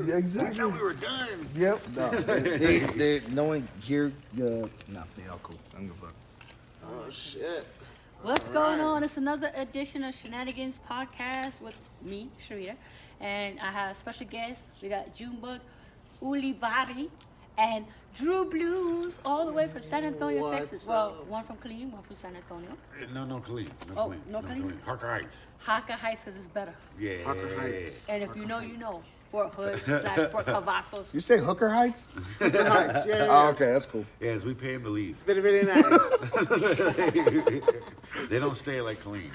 Yeah, exactly. I thought we were done. Yep. No, no one here. No, they all cool. I don't give a fuck. Oh shit. What's going on? It's another edition of Shenanigans Podcast with me, Sharita, and I have special guests. We got Junbug, Ulibarri, and Drew Blues, all the way from San Antonio, Texas. Well, one from Killeen, one from San Antonio. No, Killeen. No Killeen? Harker Heights. Harker Heights, because it's better. Yeah. Harker Heights. And if you know, you know. Fort Hood / Fort Cavazos. You say Hooker Heights? Hooker Heights, yeah. Oh, okay, that's cool. Yes, we pay him to leave. It's very, very nice. They don't stay like Killeen.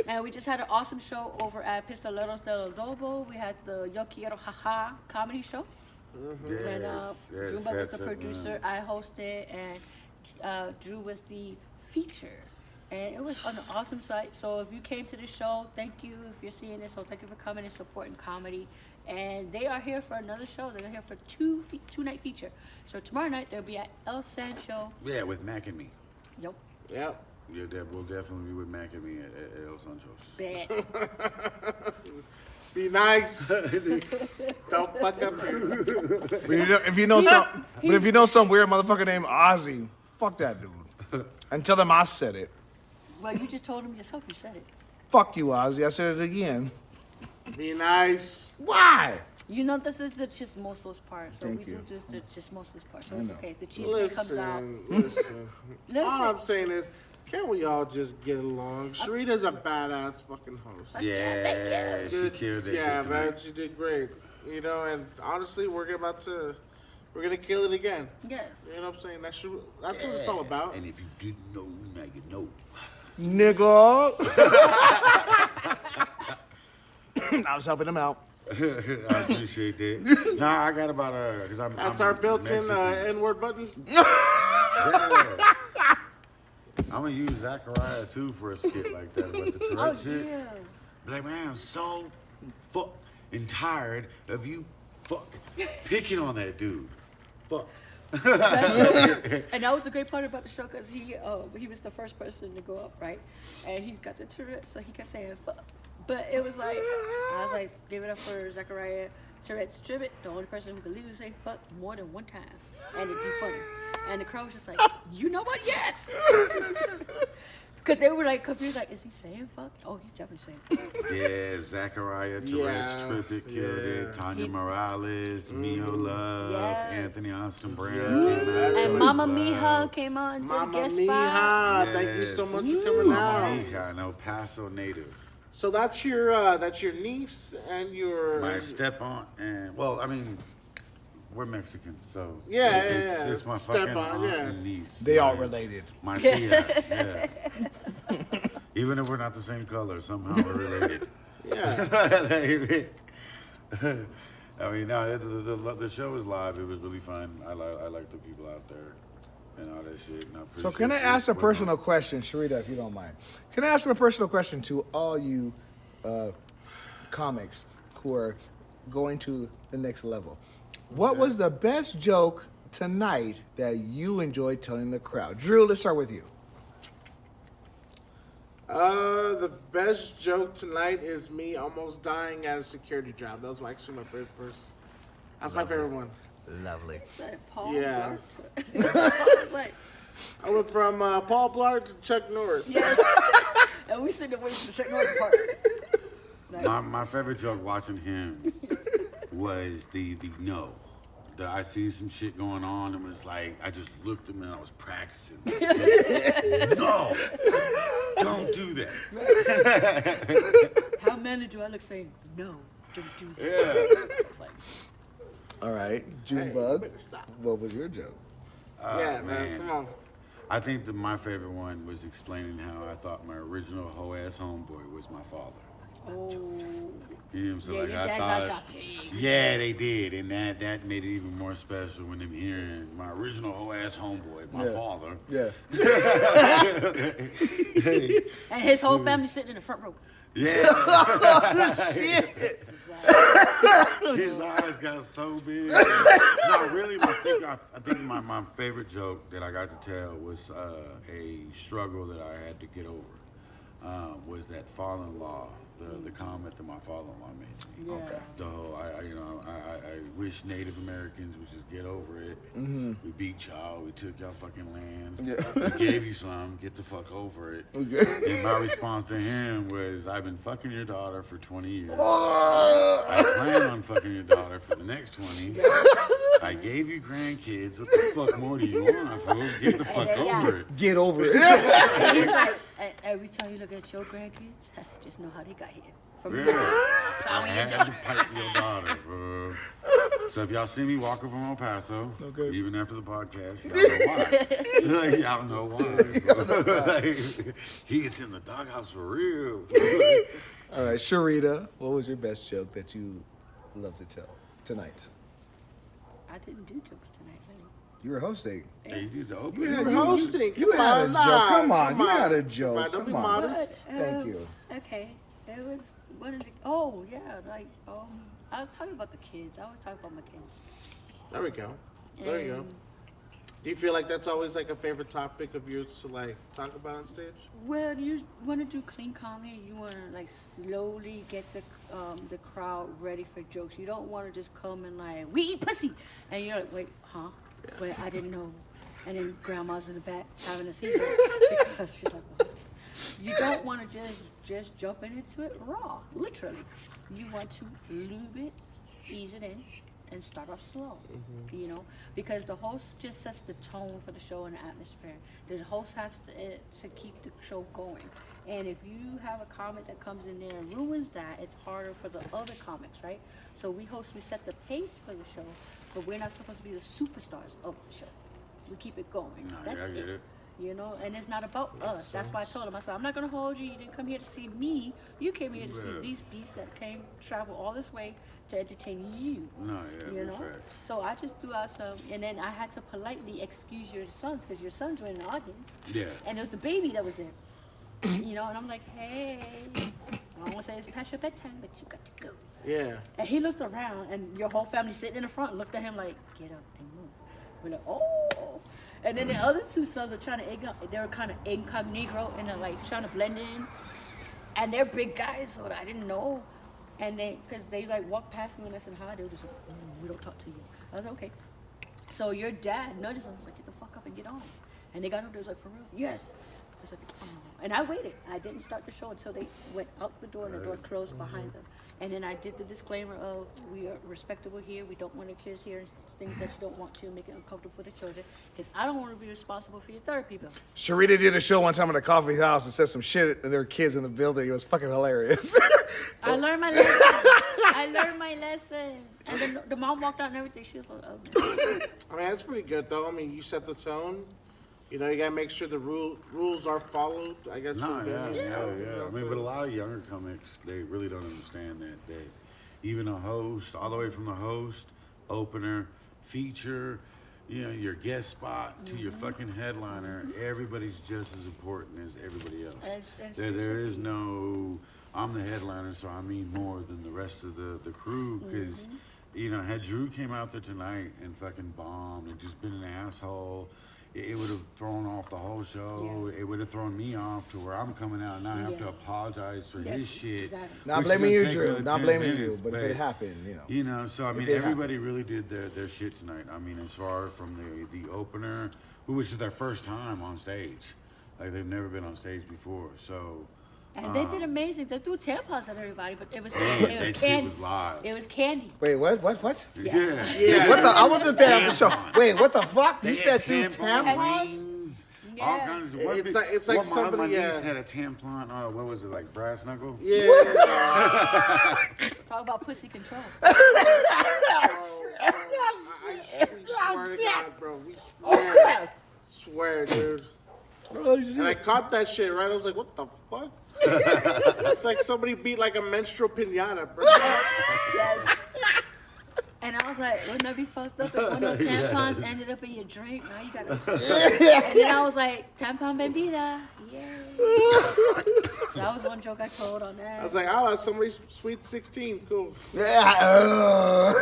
And we just had an awesome show over at Pistoleros De Adobo. We had the Yo Quiero Jaja comedy show. And Junbug was the producer. I hosted, and Drew was the feature. And it was an awesome site. So if you came to the show, thank you. If you're seeing this, so thank you for coming and supporting comedy. And they are here for another show. They're here for two-night feature. So tomorrow night they'll be at El Sancho. Yeah, with Mac and me. Yep. Yep. Yeah, we'll definitely be with Mac and me at El Sancho's. Bad. Be nice. Don't fuck up. If you know some weird motherfucker named Ozzy, fuck that dude. And tell him I said it. Well, you just told him yourself. You said it. Fuck you, Ozzy. I said it again. Be nice. Why? You know, this is the chismosos part. So Thank we you. do just the chismosos part. So it's okay. The cheese comes out. Listen. All I'm saying is, can't we all just get along? Sharita's a badass fucking host. Yeah, she killed that Yeah, shit man, tonight. she did great. You know, and honestly, we're gonna kill it again. Yes. You know what I'm saying? That's what it's all about. And if you didn't know, now you know. Nigga. I was helping him out. I appreciate that. Nah, I got about because That's I'm our built-in Mexican. N-word button. Yeah. I'm gonna use Zacharria too for a skit like that about the Tourette's shit. Yeah. Be like, man, I'm so fucking tired of you picking on that dude. Fuck. And that was the great part about the show because he was the first person to go up, right? And he's got the Tourette's, so he kept saying fuck. But it was like, I was like, give it up for Zacharria Tourettes Trippet, the only person who could legally say fuck more than one time. And it'd be funny. And the crowd was just like, you know what? Yes! Because they were like confused, like, is he saying fuck? Oh, he's definitely saying fuck. Yeah, Zacharria Tourettes Trippet killed it. Tania Morales, Mio Love, Yes. Anthony Austin Brown Yeah. came out. And Mama Mija came out and did a Mama guest Mija, spot. thank you so much for Yes. coming Mama out. Mija, no Paso native. So that's your niece and your My step-aunt, and well, I mean, we're Mexican, so it's my Step-aunt, fucking aunt yeah. and niece. They all related. My tia, yeah. Even if we're not the same color, somehow we're related. Yeah. I mean, no, the show was live. It was really fun. I like the people out there and all that shit. And So can I ask a personal question, Sharita, if you don't mind? Can I ask a personal question to all you comics who are going to the next level? What was the best joke tonight that you enjoyed telling the crowd? Drew, let's start with you. The best joke tonight is me almost dying at a security job. That was actually my very first. That's my favorite one. Lovely. Said Paul Yeah. Blart. I was like, I went from Paul Blart to Chuck Norris. yes. And we sitting there waiting for the Chuck Norris part. Like, My favorite joke watching him was the no. I seen some shit going on and was like, I just looked at him and I was practicing. No, don't do that. how manly do I look saying, no, don't do that? Yeah. It's like, All right, Junebug, what was your joke? Yeah, man, come on. I think that my favorite one was explaining how I thought my original hoe ass homeboy was my father. oh. You know what I'm saying? Yeah, Like your I dad's thought, house. yeah, they did, and that made it even more special when I'm hearing my original hoe ass homeboy, my father. Yeah. And his whole family sitting in the front row. Yeah. Shit. His eyes got so big. No, really, I think my favorite joke that I got to tell was a struggle that I had to get over. Was that father-in-law the comment that my father-in-law made to me. Yeah. The whole, I wish Native Americans would just get over it. Mm-hmm. We beat y'all. We took y'all fucking land. Yeah. We gave you some. Get the fuck over it. Okay. And my response to him was, I've been fucking your daughter for 20 years. Oh. I plan on fucking your daughter for the next 20. I gave you grandkids. What the fuck more do you want, fool? Get the fuck over it. Get over it. And he's like, every time you look at your grandkids, just know how they got here. From Yeah. you. I had to pipe your daughter, bro. So if y'all see me walking from El Paso, Okay. even after the podcast, y'all know why. Like, he is in the doghouse for real. All right, Sharita, what was your best joke that you love to tell tonight? I didn't do jokes tonight, really. You were hosting. Hey, you did the You opening. had, You're hosting. You had a Come joke. on, Come on. come You on. had a Come joke. on, don't be Come on. modest. Thank you. Okay. It was one of the, I was talking about the kids. I was talking about my kids. There we go. There you go. And, Do you feel like that's always like a favorite topic of yours to like talk about on stage? Well, you want to do clean comedy. You want to like slowly get the crowd ready for jokes. You don't want to just come and like, we eat pussy, and you're like, wait, huh? Wait, I didn't know. And then grandma's in the back having a seizure because she's like, what? You don't want to just jump into it raw, literally. You want to lube it, ease it in, and start off slow, you know, because the host just sets the tone for the show and the atmosphere. The host has to keep the show going. And if you have a comic that comes in there and ruins that, it's harder for the other comics, right? So we set the pace for the show, but we're not supposed to be the superstars of the show. We keep it going. Nah, That's yeah, I get it. You know, and it's not about us. That's why I told him, I said, I'm not going to hold you. You didn't come here to see me. You came here to see these beasts that travel all this way to entertain you. No, yeah, You no know? facts. So I just threw out some, and then I had to politely excuse your sons, because your sons were in the audience. Yeah. And it was the baby that was there. You know, and I'm like, hey, I don't want to say it's past your bedtime, but you got to go. Yeah. And he looked around, and your whole family sitting in the front looked at him like, get up and move. We're like, oh. And then the other two sons were trying to they were kind of incognito and they're like trying to blend in. And they're big guys, so I didn't know. And because they like walked past me and I said hi, they were just like, we don't talk to you. I was like, okay. So your dad noticed them, was like, get the fuck up and get on. And they got up there, was like, for real? Yes. I was like, oh. And I waited. I didn't start the show until they went out the door and the door closed behind them. And then I did the disclaimer of, we are respectable here. We don't want our kids hearing things that you don't want to, make it uncomfortable for the children. Because I don't want to be responsible for your therapy bill. Sharita did a show one time at a coffee house and said some shit, and there were kids in the building. It was fucking hilarious. I learned my lesson. And then the mom walked out and everything. She was like, oh, no. I mean, that's pretty good though. I mean, you set the tone. You know, you gotta make sure the rules are followed. I guess. No, for them yeah. and stuff, you know, I mean, so- but a lot of younger comics, they really don't understand that even a host, all the way from the host, opener, feature, you know, your guest spot to your fucking headliner, everybody's just as important as everybody else. As There is no, I'm the headliner, so I mean more than the rest of the crew, because, you know, had Drew came out there tonight and fucking bombed and just been an asshole, it would have thrown off the whole show. Yeah. It would have thrown me off to where I'm coming out and I have to apologize for his shit. Exactly. Not which is blaming gonna you, take Drew. another Not 10 blaming you. minutes, But if it happened, you know. You know, so I mean, it everybody really did their shit tonight. I mean, as far from the opener, who was their first time on stage. Like, they've never been on stage before, so... And they did amazing. They threw tampons at everybody, but it was that shit candy. was live. It was candy. Wait, what? Yeah. What the? I wasn't there at the show. Tampons. Wait, what the fuck? They You had said through tampons? rings, all Yes. kinds of... It's like my somebody, niece had a tampon, what was it, like brass knuckle? Yeah. Talk about pussy control. We swear to God, bro. We swear, dude. And I caught that shit, right? I was like, what the fuck? It's like somebody beat like a menstrual pinata, bro. Yes. And I was like, wouldn't that be fucked up if one of those tampons ended up in your drink? Now you gotta. And then I was like, tampon bebida. Yeah. So that was one joke I told on that. I was like, oh, that's somebody's sweet 16. Cool. Yeah.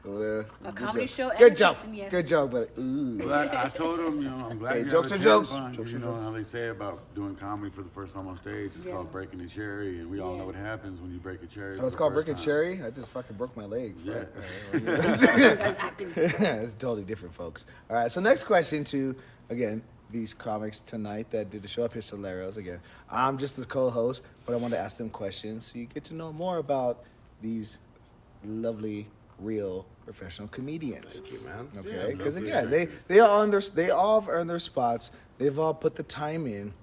A comedy show. Good and job. quinceañera. Good job, but ooh. But I told him, I'm glad Hey, you're jokes having are jokes. fun. Jokes You are know jokes. how they say about doing comedy for the first time on stage. It's called breaking a cherry, and we all know what happens when you break a cherry. Oh, it's called Brick and Cherry? I just fucking broke my leg. Yeah. You guys acting. It's totally different, folks. All right, so next question to, again, these comics tonight that did the show at Pistoleros. Again, I'm just the co-host, but I want to ask them questions so you get to know more about these lovely, real, professional comedians. Thank you, man. Okay, because lovely, again, thank they all have earned their spots. They've all put the time in,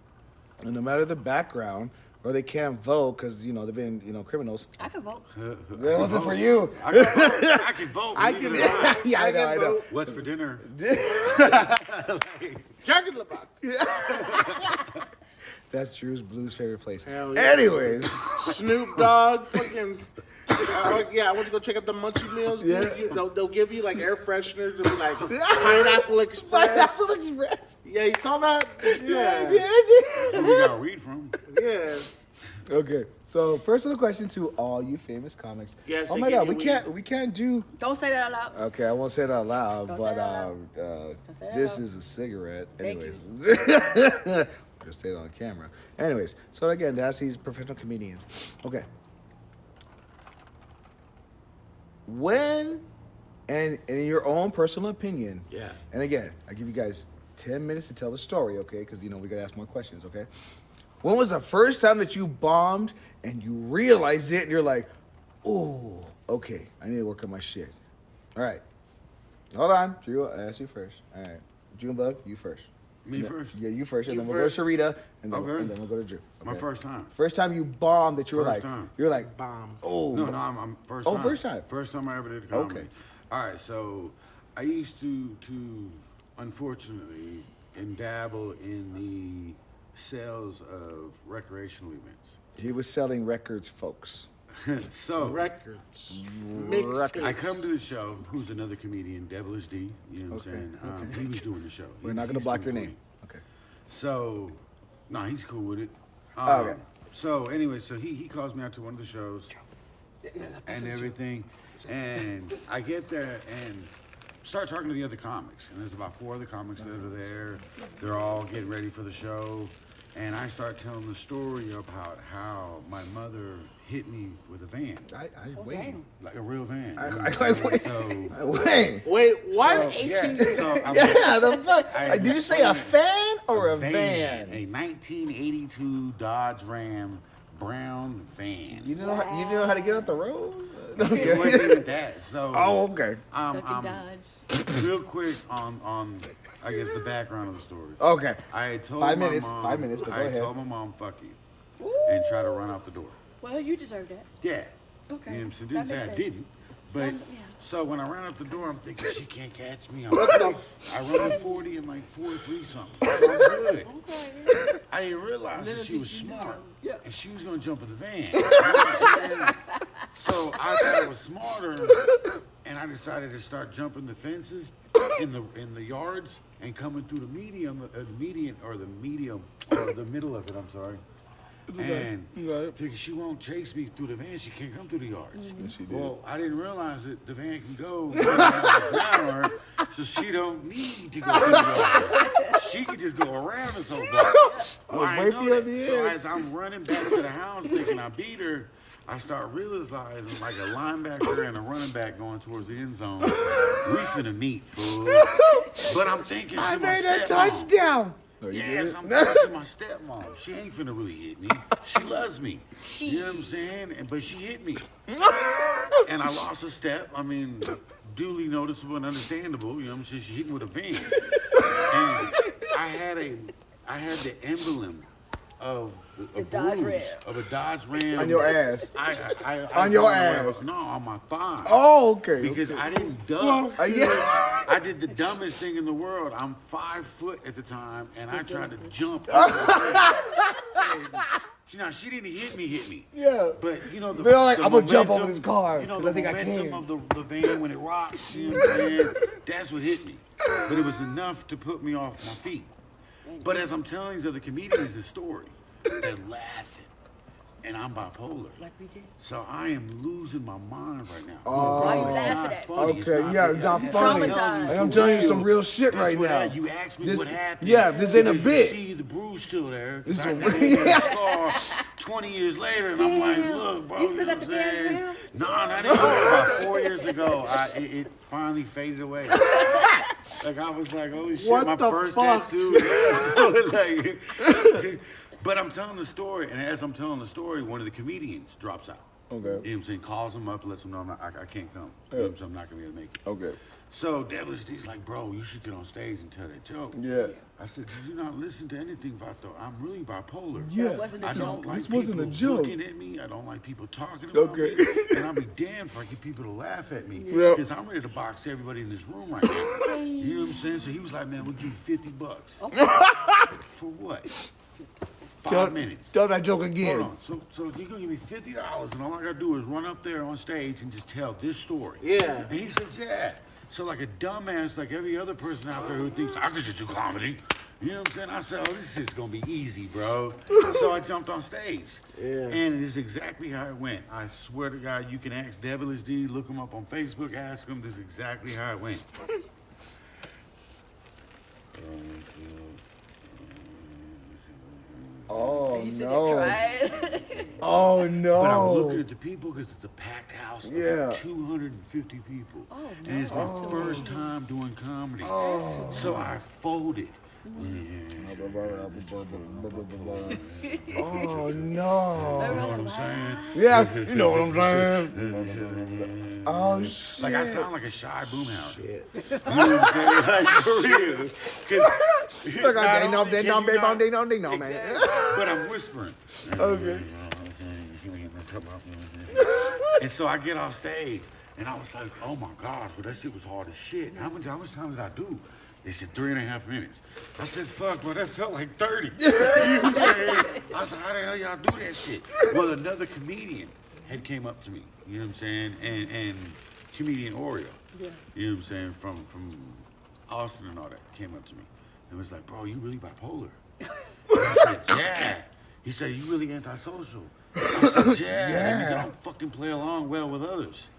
and no matter the background, or they can't vote because they've been criminals. I can vote. That wasn't for you. I can vote. I believe can it or not. Yeah, I know. vote. What's for dinner? Jack in the Box. That's Drew's Blues favorite place. Hell yeah. Anyways, Snoop Dogg, fucking. I went to go check out the Munchie Meals. Dude. Yeah. They'll give you like air fresheners. They'll be like Pineapple Express. Pineapple Express. Yeah, you saw that? Yeah. Where we got weed from? Yeah. Okay, so personal question to all you famous comics. Yes, Oh they my give God, you we can't do. Don't say that out loud. Okay, I won't say it out loud, Don't but say it out say it this out. is a cigarette. Thank Anyways, just say it on camera. Anyways, so again, that's these professional comedians. Okay. When, and in your own personal opinion, Yeah. and again, I give you guys 10 minutes to tell the story, okay? Because, we got to ask more questions, okay? When was the first time that you bombed and you realized it and you're like, oh, okay, I need to work on my shit. All right. Hold on. Drew, I'll ask you first. All right. Junbug, you first. Me first? Yeah, you first. And You then we'll go to first. Sharita, and then, Okay. and then we'll go to Drew. My okay? first time. First time you bombed that you were First like, time. you're like, Bomb. oh. No, I'm first Oh, time. first time. First time I ever did a comedy. Okay. All right, so I used to unfortunately dabble in the sales of recreational events. He was selling records, folks. So Records. I come to the show. Who's another comedian? Devilish D. You know what I'm saying? He was doing the show. We're not going to He's block your doing name. Okay. So, no, he's cool with it. Okay. So anyway, so he calls me out to one of the shows and everything, and I get there and start talking to the other comics, and there's about 4 other comics that are there. They're all getting ready for the show, and I start telling the story about how my mother hit me with a van, I wait. like a real van. I wait. So, Wait. Wait, what? yeah, so I'm Yeah, the fuck? I- Did you say a fan or a van? A 1982 Dodge Ram brown van. You didn't know how to get off the road? It wasn't even that. So Oh, okay. Duck and dodge. real quick on I guess the background of the story. Okay. I had told 5 my minutes. mom, 5 minutes, but go I had ahead. told my mom fuck you and try to run out the door. Well, you deserve that. Yeah. Okay. You know, so That didn't say makes I sense. didn't. But Yeah. so when I ran out the door, I'm thinking she can't catch me. I run a 40 and like 43 something. I'm good. Okay. I didn't realize that she was smart. Yeah. And she was gonna jump in the van. You know what I'm saying? So I thought I was smarter, and I decided to start jumping the fences in the yards and coming through the medium or the middle of it. I'm sorry. And You got it. thinking she won't chase me through the van, she can't come through the yards. Yes, she did. Well, I didn't realize that the van can go 1 mile an hour, so she don't need to go through the yard. She could just go around this whole block. Well, I break know you that. at the So end. as I'm running back to the house thinking I beat her, I start realizing like a linebacker and a running back going towards the end zone. We finna meet, fool. But I'm thinking I to my made a stepmom. touchdown. No, you Yes, didn't? I'm pushing my stepmom. She ain't finna really hit me. She loves me. You know what I'm saying? But she hit me. And I lost a step. I mean, duly noticeable and understandable. You know what I'm saying? She hit me with a van. And I had the emblem of a Dodge bruise, Ram. of a Dodge Ram. On your ass. I On your don't know where ass. No, on my thigh. Oh, okay. Because I didn't duck. Yeah. I did the dumbest thing in the world. I'm 5 foot at the time, and I tried to jump. She didn't hit me. Yeah. But you know the. They're like, the I'm gonna jump over momentum- this car, You know 'cause the I think I momentum can. of the van when it rocks. You know what I'm saying? That's what hit me. But it was enough to put me off my feet. But as I'm telling these other comedians this story, they're laughing. and I'm bipolar. Like we did. So I am losing my mind right now. Why you It's laughing not at? funny. It's Okay, not yeah, funny. it's not funny. Traumatized. I'm telling you some real shit That's right what now. You asked me This- what happened. yeah, this ain't a because bit. You see the bruise still there. This I is a- got a scar 20 years later, and I'm like, Damn. look, bro. You still know got what the I'm damn saying? ram? No, not even about 4 years ago. It finally faded away. Like I was like, holy shit, What my the first fuck? tattoo. Like, but I'm telling the story, and as I'm telling the story, one of the comedians drops out. Okay. You know what I'm saying? Calls him up, lets him know I can't come. You know what I'm saying? I'm not gonna be able to make it. Okay. So Devilish D's like, bro, you should get on stage and tell that joke. Yeah. I said, did you not listen to anything, Vato? I'm really bipolar. Yeah. It wasn't a I joke. don't like This wasn't a people joke. looking at me. I don't like people talking about Okay. me. And I'll be damned if I get people to laugh at me. Yeah. Because I'm ready to box everybody in this room right now. You know what I'm saying? So he was like, man, we'll give you $50. For what? 5 minutes. Tell that joke again. Hold on. So you're gonna give me $50, and all I gotta do is run up there on stage and just tell this story. Yeah. And he said, yeah. So like a dumbass, like every other person out there who thinks I could just do comedy. You know what I'm saying? I said, oh, this is gonna be easy, bro. So I jumped on stage. Yeah. And it is exactly how it went. I swear to God, you can ask Devilish D, look him up on Facebook, ask him. This is exactly how it went. Oh You sitting no. there crying. Oh no. But I'm looking at the people because it's a packed house. Yeah. 250 people. Oh, And it's my no. first time doing comedy. Oh. So I folded. Oh no. You know what I'm saying? Yeah, you know what I'm saying. Oh shit. Like I sound like a shy boomhound. Shit. You know what I'm saying? Like for real. 'Cause Look, not ding dong, only ding can dong, you ding dong, not- ding dong, ding dong, man. Exactly. But I'm whispering. Okay. And so I get off stage, and I was like, oh my gosh, well, that shit was hard as shit. How much time did I do? They said 3.5 minutes. I said, fuck, bro, that felt like 30. You know what I'm saying? I said, how the hell y'all do that shit? Well, another comedian had came up to me, you know what I'm saying? And comedian Oreo, Yeah. you know what I'm saying, from Austin and all that, came up to me and was like, bro, you really bipolar? And I said, yeah. He said, you really antisocial? I said, yeah. That means I don't fucking play along well with others.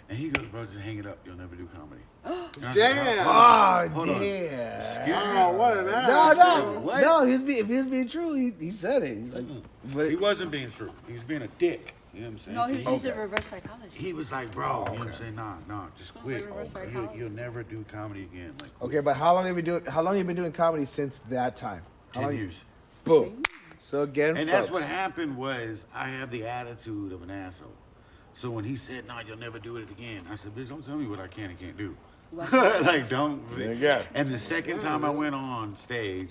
And he goes, bro, just hang it up. You'll never do comedy. And I said, Damn. Oh Hold on. damn. Excuse me? Oh, what an ass. No, said, what? no. If he was being true, he said it. He's like, but He wasn't being true. He was being a dick. You know what I'm saying? No, he was using Okay. reverse psychology. He was like, bro, you know what I'm saying? Nah, just Something quit. like reverse Oh, psychology. you'll never do comedy again. Like, quit. okay, but how long have you been doing comedy since that time? How 10 long- years. Boom. So again, And that's folks, what happened was I have the attitude of an asshole. So when he said, nah, you'll never do it again, I said, bitch, don't tell me what I can and can't do. Like, don't. Yeah. And the second time I went on stage,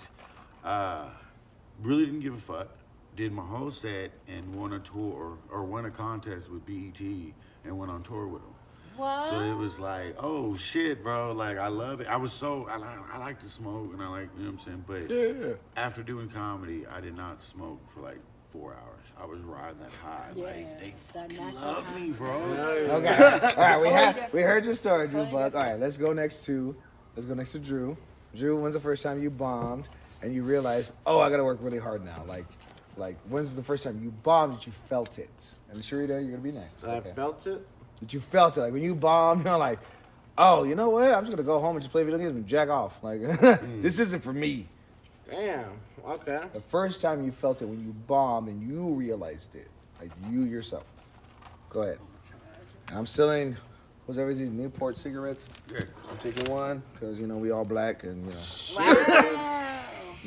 really didn't give a fuck. Did my whole set and won a tour or won a contest with BET and went on tour with them. What? So it was like, oh shit, bro. Like, I love it. I like to smoke and I like, you know what I'm saying? But Yeah. after doing comedy, I did not smoke for like 4 hours. I was riding that high. Yeah, Like, they that fucking natural love high. me, bro. Okay. All right. We Totally heard your story, Drew. Totally But all right, let's go next to Drew. Drew, when's the first time you bombed and you realized, oh, I gotta work really hard now? Like when's the first time you bombed that you felt it? And Sharita, you're gonna be next. I felt it. That you felt it, like when you bombed, you're like, oh, you know what? I'm just gonna go home and just play video games and jack off. Like this isn't for me. Damn. Okay. The first time you felt it when you bombed and you realized it, like you yourself. Go ahead. I'm selling, whatever these Newport cigarettes. Yeah. I'm taking one because we all black and Wow.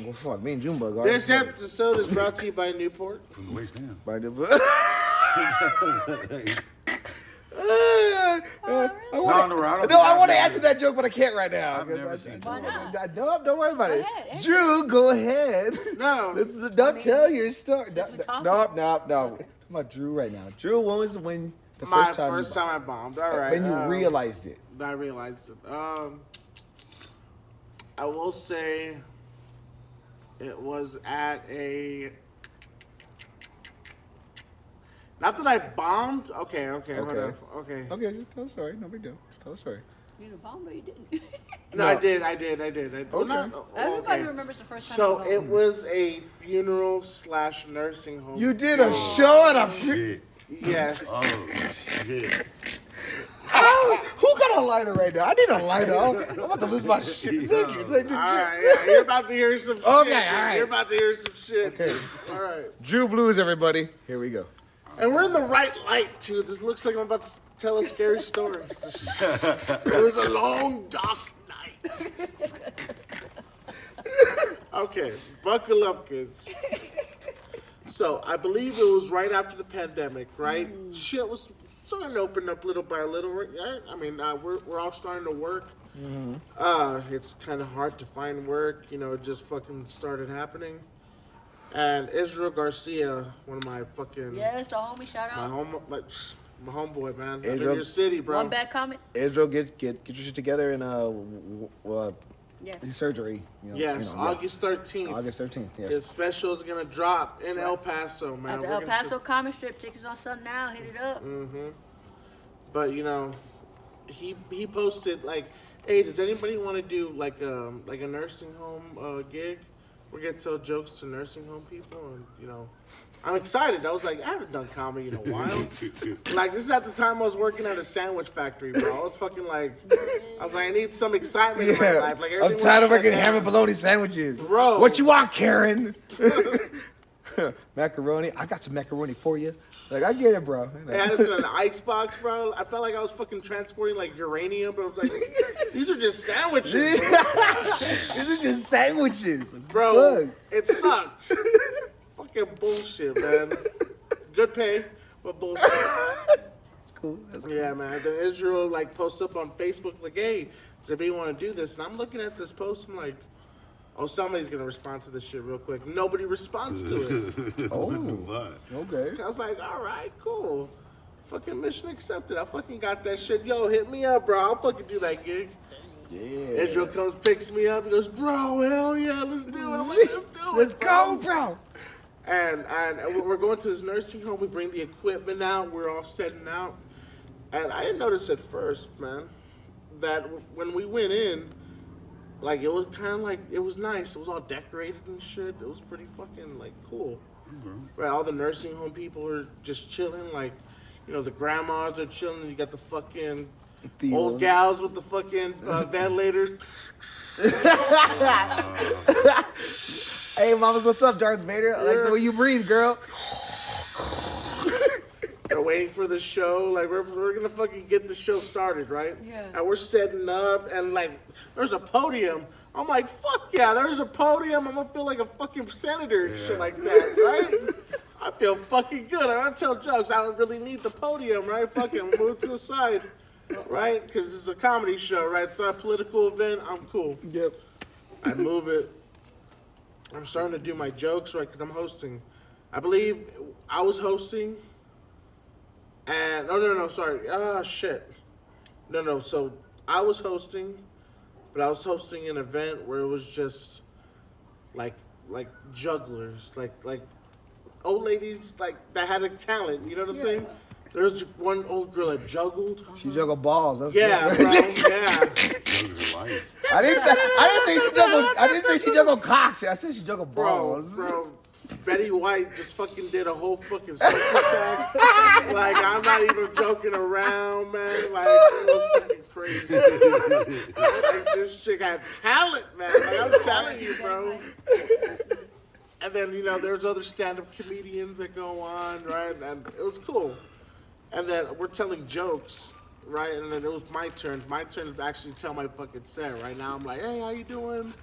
well, fuck me and Junbug. are This black. episode is brought to you by Newport. From the waist down. By the. I want to answer that joke, but I can't right now. I've never seen Why not? Don't worry about it. ahead, answer. Drew, go ahead. No. Don't tell your story. since we talking. No. I'm about Drew right now. Drew, when was the My first time? first time I bombed. All right. When you realized it. I realized it. I will say it was at a. Not that I bombed. Okay. Hold on. Okay. Okay, just tell a story. No big deal. Just tell a story. You the bomb, but you didn't. No, I did. Everybody remembers the first time. So it was a funeral / nursing home. You did a show at a Yes. Oh shit. Who got a lighter right now? I need a lighter. I'm about to lose my shit. Thank you. All right, yeah, you're about to hear some shit. Okay, all right. You're about to hear some shit. Okay. All right. Drew Blues, everybody. Here we go. And we're in the right light, too. This looks like I'm about to tell a scary story. It was a long, dark night. Okay, buckle up, kids. So, I believe it was right after the pandemic, right? Shit was starting to open up little by little, right? I mean, we're all starting to work. It's kind of hard to find work. You know, it just fucking started happening. And Israel Garcia, one of my fucking... Yes, the homie, shout out. My homeboy, man. I'm in Israel- your city, bro. One bad comment. Israel, get your shit together and Yes. surgery. Yes, August 13th. August 13th. Yes. His special is gonna drop in El Paso, man. At the We're El gonna Paso comic strip, tickets on sale now. Hit it up. But you know, he posted like, "Hey, does anybody want to do like a nursing home gig? We're gonna tell jokes to nursing home people." And you know, I'm excited. I was like, I haven't done comedy in a while. Like this is at the time I was working at a sandwich factory, bro. I was fucking like, I need some excitement in my life. Like I'm everything tired was of making shut ham down. and bologna sandwiches. Bro. What you want, Karen? Macaroni. I got some macaroni for you. Like, I get it, bro. They had us in an icebox, bro. I felt like I was fucking transporting like uranium, but I was like, these are just sandwiches, These are just sandwiches. bro. Look. It sucks. Fucking bullshit, man. Good pay, but bullshit. It's cool. That's cool. Yeah, man. The Israel like posts up on Facebook like, hey, does anybody want to do this? And I'm looking at this post, I'm like, oh, somebody's gonna respond to this shit real quick. Nobody responds to it. Oh, What? okay. I was like, all right, cool. Fucking mission accepted. I fucking got that shit. Yo, hit me up, bro. I'll fucking do that gig. Yeah. Israel comes, picks me up. He goes, bro, hell yeah, let's do it. I'm like, let's do it. Let's go, bro. And we're going to this nursing home. We bring the equipment out. We're all setting out. And I didn't notice at first, man, that when we went in, like, it was kind of like, it was nice. It was all decorated and shit. It was pretty fucking, like, cool. Right, all the nursing home people are just chilling. Like, you know, the grandmas are chilling. You got the fucking old gals with the fucking ventilators. Hey, mamas, what's up, Darth Vader? I like the way you breathe, girl. They're waiting for the show. Like, we're gonna fucking get the show started, right? Yeah. And we're setting up, and like, there's a podium. I'm like, fuck yeah, there's a podium. I'm gonna feel like a fucking senator and shit like that, right? I feel fucking good. I don't tell jokes. I don't really need the podium, right? Fucking move to the side, right? Because it's a comedy show, right? It's not a political event. I'm cool. Yep. I move it. I'm starting to do my jokes, right? Because I'm hosting. I believe I was hosting. And, no, sorry. Ah, shit. No, so I was hosting, but I was hosting an event where it was just like jugglers, like old ladies like that had a talent, you know what I'm saying? There was one old girl that juggled. She juggled balls. That's Yeah, bro, yeah. I didn't say she juggled cocks. I said she juggled balls. Bro, Betty White just fucking did a whole fucking circus act. Like, I'm not even joking around, man. Like, it was fucking crazy. Like, this chick had talent, man. Like, I'm telling you, bro. And then, you know, there's other stand-up comedians that go on, right? And it was cool. And then we're telling jokes, right? And then it was my turn. My turn to actually tell my fucking set. Right now, I'm like, hey, how you doing?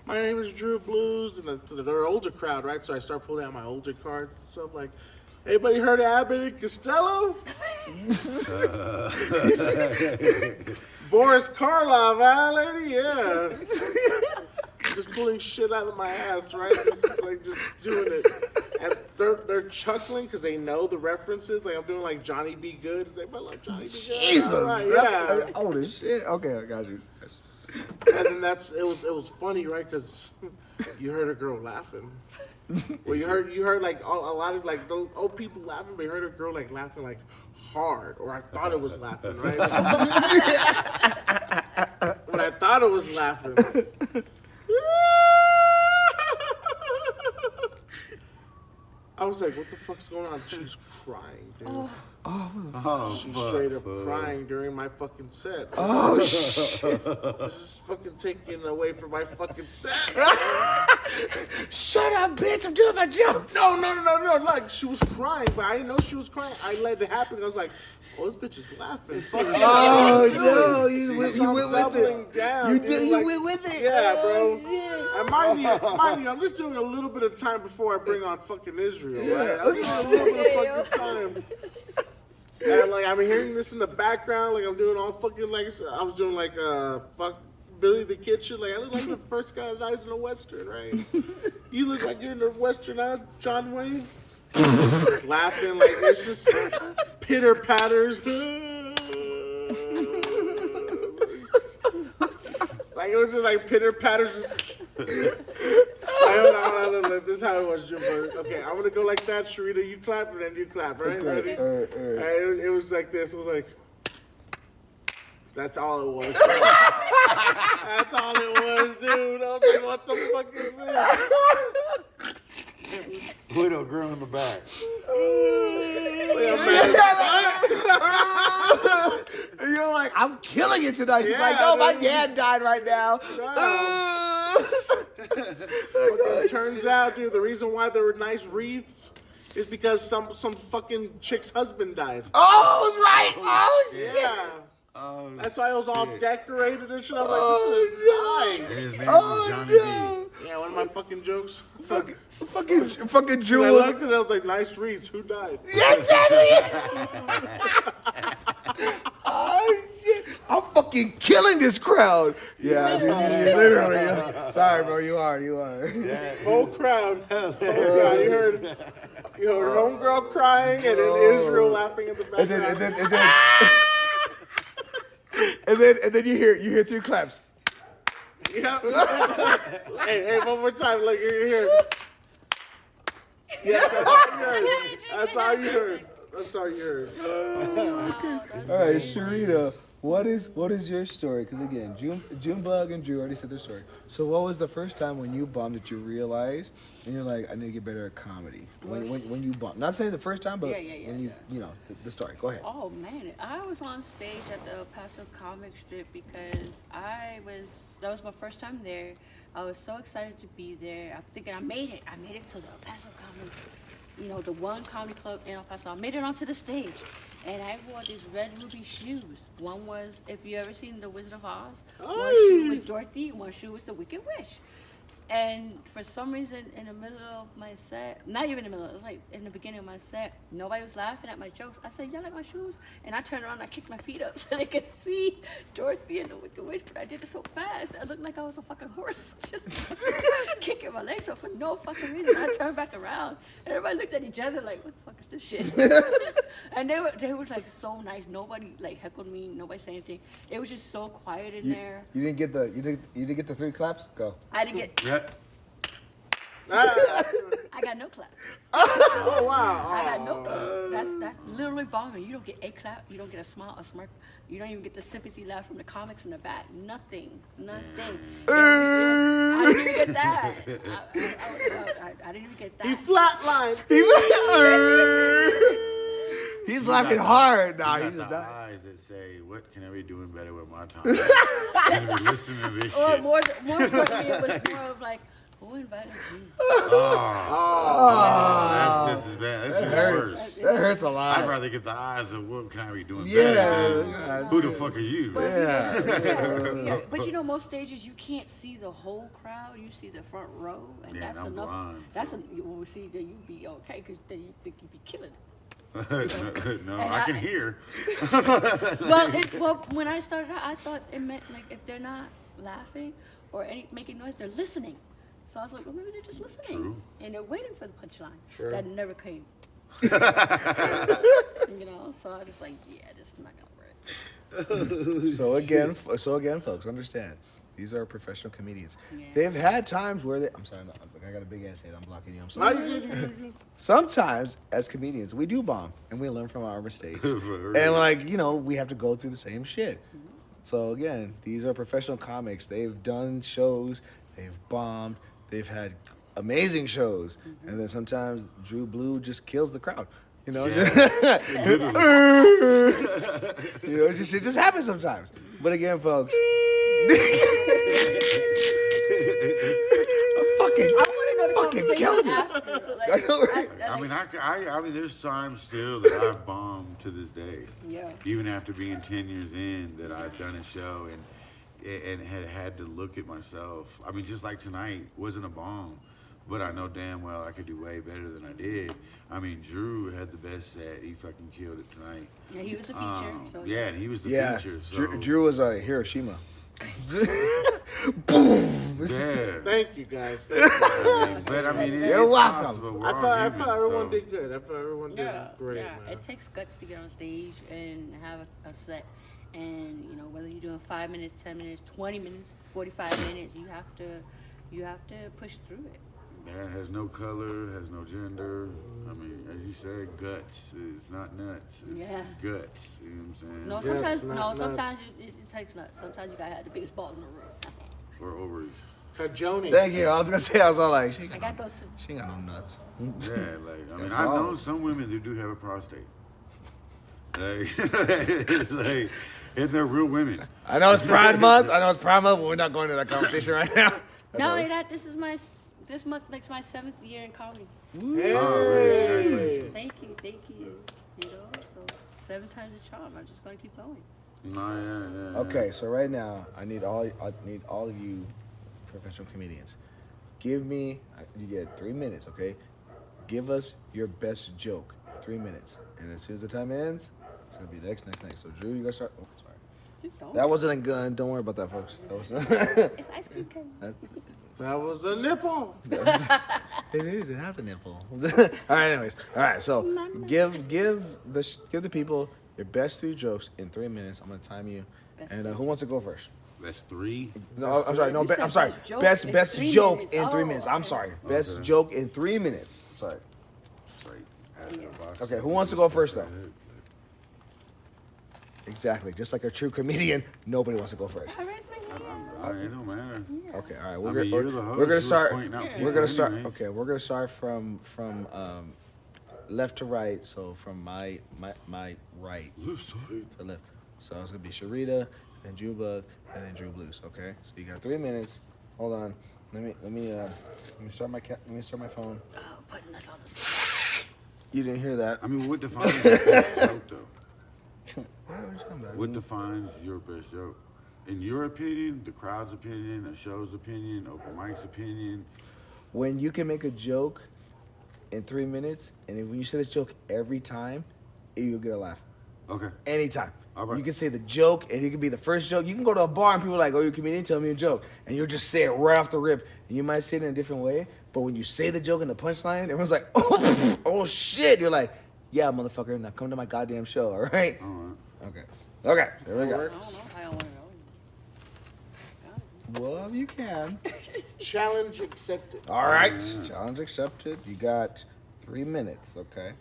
My name is Drew Blues, and they're an older crowd, right? So I start pulling out my older card and stuff like, anybody heard of Abbott and Costello? Boris Karloff, huh, lady? Yeah. Just pulling shit out of my ass, right? Just doing it. And they're chuckling because they know the references. Like, I'm doing like Johnny B. Good. They love Johnny B. Good. Jesus. Right, That's old as shit. Okay, I got you. And then it was funny, right? Because you heard a girl laughing. Well, you heard like a lot of like the old people laughing, but you heard a girl like laughing like hard, or I thought it was laughing, right? When I thought thought it was laughing. I was like, what the fuck's going on? She's crying, dude. She's straight up crying during my fucking set. Oh, shit. This is fucking taking away from my fucking set. Shut up, bitch. I'm doing my jokes. No. Like, she was crying, but I didn't know she was crying. I let it happen. I was like, oh, this bitch is laughing. Fuck yeah. Oh, no. You went with it. Down, You dude. did. Like, You went with it. Yeah, bro. Oh, And mind you, I'm just doing a little bit of time before I bring on fucking Israel, right? I'm doing a little bit of fucking time. And like I'm hearing this in the background, like I'm doing all fucking like I was doing like fuck Billy the Kid shit. Like I look like the first guy that dies in a western, right? You look like you're in a western now, John Wayne. Laughing like it's just pitter patters. Like it was just like pitter patters. This is how it was, Junbug. Okay, I'm gonna go like that, Sharita. You clap and then you clap, right? Okay. Ready? All right. It was like this. It was like. That's all it was. That's all it was, dude. I was like, what the fuck is this? Little girl in the back. You're like, I'm killing it tonight. She's Yeah, like, no, my dude. dad died right now. Fucking turns out, dude, the reason why there were nice wreaths is because some fucking chick's husband died. Oh, right. Oh, shit. Yeah. Oh, That's why it was all shit. decorated and shit. I was like, And this is his nice. name was Johnny Yeah, one of my fucking jokes. Fucking I Jules. looked at it, I was like, nice wreaths. Who died? Yeah, exactly. Oh, shit. I'm fucking killing this crowd. Yeah, dude, literally. Yeah. Sorry, bro. You are. Whole crowd. Whole crowd. You heard homegirl crying and then Israel laughing in the background. And then you hear 3 claps. Yeah. Hey, one more time. Like you're here. Yeah, that's all you heard. That's all you heard. All right, Sharita, what is your story? Because again, Junbug and Drew already said their story. So what was the first time when you bombed that you realized and you're like, I need to get better at comedy? When you bombed, not saying the first time, but when you know the story. Go ahead. Oh man, I was on stage at the Paso comic strip because that was my first time there. I was so excited to be there. I'm thinking I made it to the Paso comic, the one comedy club in El Paso. I made it onto the stage. And I wore these red ruby shoes. One was, if you ever seen The Wizard of Oz, one shoe was Dorothy, one shoe was the Wicked Witch. And for some reason, in the middle of my set, not even in the middle, it was like in the beginning of my set, nobody was laughing at my jokes. I said, y'all like my shoes? And I turned around and I kicked my feet up so they could see Dorothy and the Wicked Witch, but I did it so fast. I looked like I was a fucking horse, just kicking my legs up for no fucking reason. I turned back around, and everybody looked at each other like, what the fuck is this shit? And they were like so nice. Nobody like heckled me. Nobody said anything. It was just so quiet in there. You didn't get the 3 claps? Go. I didn't get. Yeah. I got no claps. Oh wow! I got no claps. That's literally bombing. You don't get a clap. You don't get a smile, a smirk. You don't even get the sympathy laugh from the comics in the back. Nothing. It was just, I didn't even get that. I didn't even get that. He flatlined. He's laughing hard. Nah, You he's got just the dying. eyes that say, what can I be doing better with my time? I'm gonna be listening to this Or shit. more importantly, it was more of like, who invited you? That's just as bad. That's even worse. That hurts a lot. I'd rather get the eyes of what can I be doing Yeah. better than who the fuck are you? Yeah. But most stages you can't see the whole crowd. You see the front row, and Yeah, that's I'm enough. blind, That's so. we'll see that you be okay because then you think you be killing it. No, I can hear. Well, when I started out, I thought it meant like if they're not laughing or making noise, they're listening. So I was like, well, maybe they're just listening. True. And they're waiting for the punchline. True. That never came. So I was just like, yeah, this is not gonna work. So again, folks, understand. These are professional comedians. Yeah. They've had times where they. I'm sorry, I got a big ass head. I'm blocking you. I'm Now sorry. you're good. Sometimes, as comedians, we do bomb and we learn from our mistakes. For real. And we have to go through the same shit. So again, these are professional comics. They've done shows, they've bombed, they've had amazing shows, and then sometimes Drew Blue just kills the crowd. You know, it just happens sometimes. But again, folks, fucking killing it. I mean, there's times still that I've bombed to this day. Yeah. Even after being 10 years in, that I've done a show and had to look at myself. I mean, just like tonight wasn't a bomb, but I know damn well I could do way better than I did. I mean, Drew had the best set. He fucking killed it tonight. Yeah, he was a feature. So yeah, he was the feature. So. Drew was a Hiroshima. Boom. Yeah. Thank you guys. Thank you. But I mean, You're welcome. I thought everyone did good. I thought everyone did great. Yeah, Man. it takes guts to get on stage and have a set. And you know, whether you're doing 5 minutes, 10 minutes, 20 minutes, 45 minutes, you have to push through it. Man has no color, has no gender. I mean, as you said, guts. It's not nuts. It's guts. You know what I'm saying? Sometimes it takes nuts. Sometimes you gotta have the biggest balls in the room. Or ovaries. Cajones. Thank you. I was gonna say, I was all like, she I got those too. She ain't got no nuts. Yeah, like I mean, I've known some women who do have a prostate. Like, and they're real women. I know it's Pride Month. but we're not going to that conversation right now. Not only that, this month makes my 7th year in comedy. Hey. Thank you. You know, so 7 times the charm. I'm just gonna keep going. Yeah. Okay, so right now I need all of you professional comedians. You get 3 minutes, okay? Give us your best joke. 3 minutes. And as soon as the time ends, it's gonna be next. So Drew, you gotta start. Oh, sorry. That wasn't a gun. Don't worry about that, folks. It's ice cream cone. That was a nipple. It is. It has a nipple. All right. Anyways. All right. So give the people your best 3 jokes in 3 minutes. I'm gonna time you. And who wants to go first? That's 3. No, I'm sorry. No, I'm sorry. Best joke in 3 minutes. I'm sorry. Best joke in 3 minutes. Sorry. Okay. Who wants to go first though? Exactly. Just like a true comedian, nobody wants to go first. I raised my hand. It don't matter. Okay, all right. You're the host, We're gonna start. We're gonna start. Okay, we're gonna start from left to right. So from my right Left side. to left. So it's gonna be Sharita, then Junbug, and then Drew Blues. Okay. So you got 3 minutes. Hold on. Let me start my phone. Oh, putting us on the spot. You didn't hear that. I mean, what defines your best joke, though? What are you talking about? What defines your best joke? In your opinion, the crowd's opinion, the show's opinion, open mic's opinion. When you can make a joke in 3 minutes, and when you say this joke every time, you'll get a laugh. Okay. Anytime. All right. You can say the joke, and it can be the first joke. You can go to a bar, and people are like, "Oh, you're a comedian, tell me a joke," and you'll just say it right off the rip. And you might say it in a different way, but when you say the joke in the punchline, everyone's like, "Oh shit!" You're like, "Yeah, motherfucker, now come to my goddamn show, all right?" All right. Okay, there we I go. don't know how I want to know. Well, you can. Challenge accepted. All right, challenge accepted. You got 3 minutes, okay?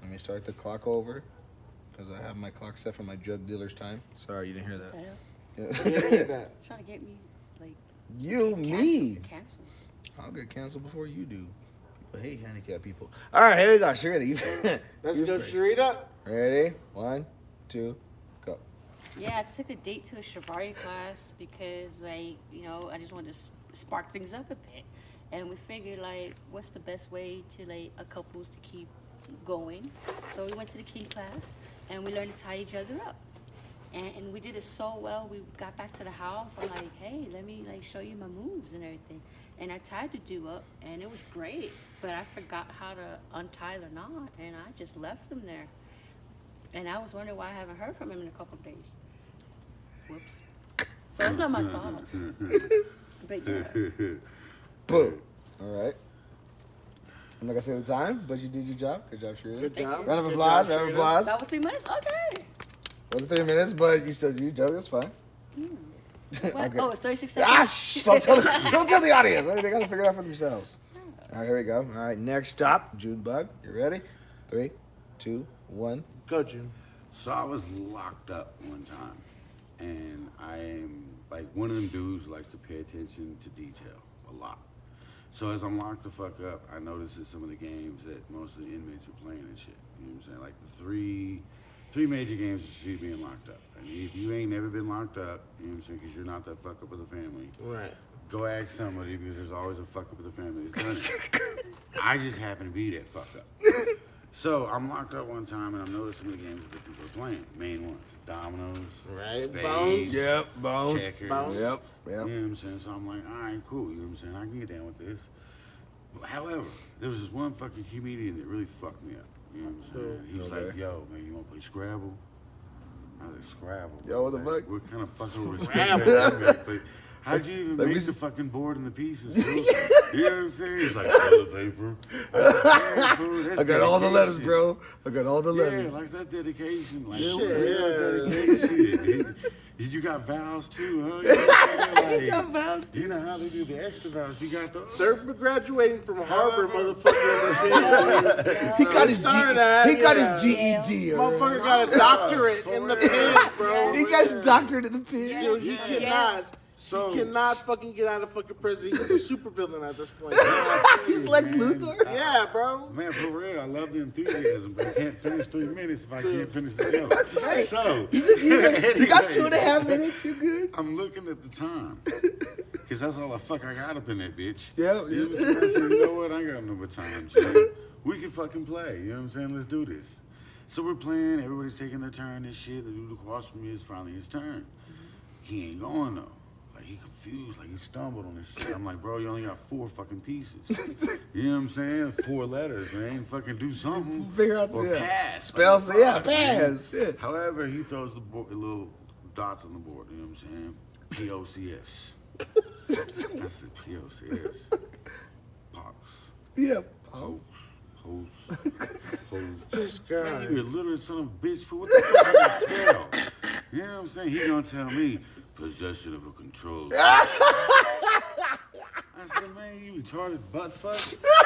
Let me start the clock over, because I have my clock set for my drug dealer's time. Sorry, you didn't hear that. Trying to get me like Me? canceled. I'll get canceled before you do. People hate handicapped people. All right, here we go. Sharita, Let's go, Sharita. Ready? 1, 2, go. Yeah, I took a date to a shibari class because, like, you know, I just wanted to spark things up a bit. And we figured, like, what's the best way to, like, a couples to keep going? So we went to the king class, and we learned to tie each other up. And we did it so well. We got back to the house. I'm like, hey, let me, like, show you my moves and everything. And I tied the dude up, and it was great. But I forgot how to untie the knot, and I just left them there. And I was wondering why I haven't heard from him in a couple of days. Whoops. So it's not my fault. But yeah. Boom. All right. I'm not going to say the time, but you did your job. Good job, Sharita. Good job. Round of applause. Round of applause. That was 3 minutes? Okay. Wasn't 3 minutes, but you still did your job. That's fine. What? Okay. Oh, it's 36 seconds. Shh, don't tell the audience. They got to figure it out for themselves. All right, here we go. All right, next stop, Junbug. You ready? 3, 2, 1. Go, June. So I was locked up one time. and I am like one of them dudes who likes to pay attention to detail a lot. So as I'm locked the fuck up, I notice in some of the games that most of the inmates are playing and shit. You know what I'm saying? Like the three major games you see being locked up. I mean, if you ain't never been locked up, you know what I'm saying, because you're not that fuck up with the family. Right. Go ask somebody because there's always a fuck up with the family that's done it. I just happen to be that fuck up. So I'm locked up one time and I'm noticing some of the games that people are playing. Main ones. Dominoes. Right. Spades. Bones. Yep. Bones. Checkers. Bones. Yep. You know what I'm saying? So I'm like, all right, cool. You know what I'm saying? I can get down with this. However, there was this one fucking comedian that really fucked me up. You know what I'm saying? He was like, yo, man, you want to play Scrabble? I was like, Scrabble? Yo, what the Like, fuck? What kind of fucking respect? How'd you even Like, make we the fucking board in the pieces, bro? You know what I'm saying? He's like, toilet paper. I got all the letters, bro. I got all the letters. Yeah, like that's dedication. Like, Shit, dedication. You got vows too, huh? You know what I'm saying? You got vows too. You know how they do the extra vows? You got those? They're graduating from Harvard, motherfucker. He got his GED. Motherfucker got a doctorate in the pen, bro. He got his doctorate in the pen. Dude, he cannot. So He cannot fucking get out of fucking prison. He's a supervillain at this point. He's Lex Luthor. Yeah, bro. man, for real, I love the enthusiasm, but I can't finish 3 minutes if I can't finish the joke. right. So, You got 2.5 minutes. You good? I'm looking at the time. Because that's all the fuck I got up in that bitch. Yeah, You know what I'm saying? I said, you know what? I ain't got no more time, Jay. We can fucking play. You know what I'm saying? Let's do this. So we're playing. Everybody's taking their turn and shit. The dude across from me is finally his turn. He ain't going, though. Like, he confused. Like, he stumbled on this shit. I'm like, bro, you only got 4 fucking pieces. You know what I'm saying? 4 letters, man. Fucking do something. Figure out or pass. Spells, Like, yeah, fuck, man. pass. Yeah. However, he throws the little dots on the board. You know what I'm saying? POCS. I said POCS. Pox. Yeah. Host. This guy. You illiterate son of a bitch for what the fuck is that spell? You know what I'm saying? He gonna tell me possession of a controlled. I said, man, you retarded butt fuck.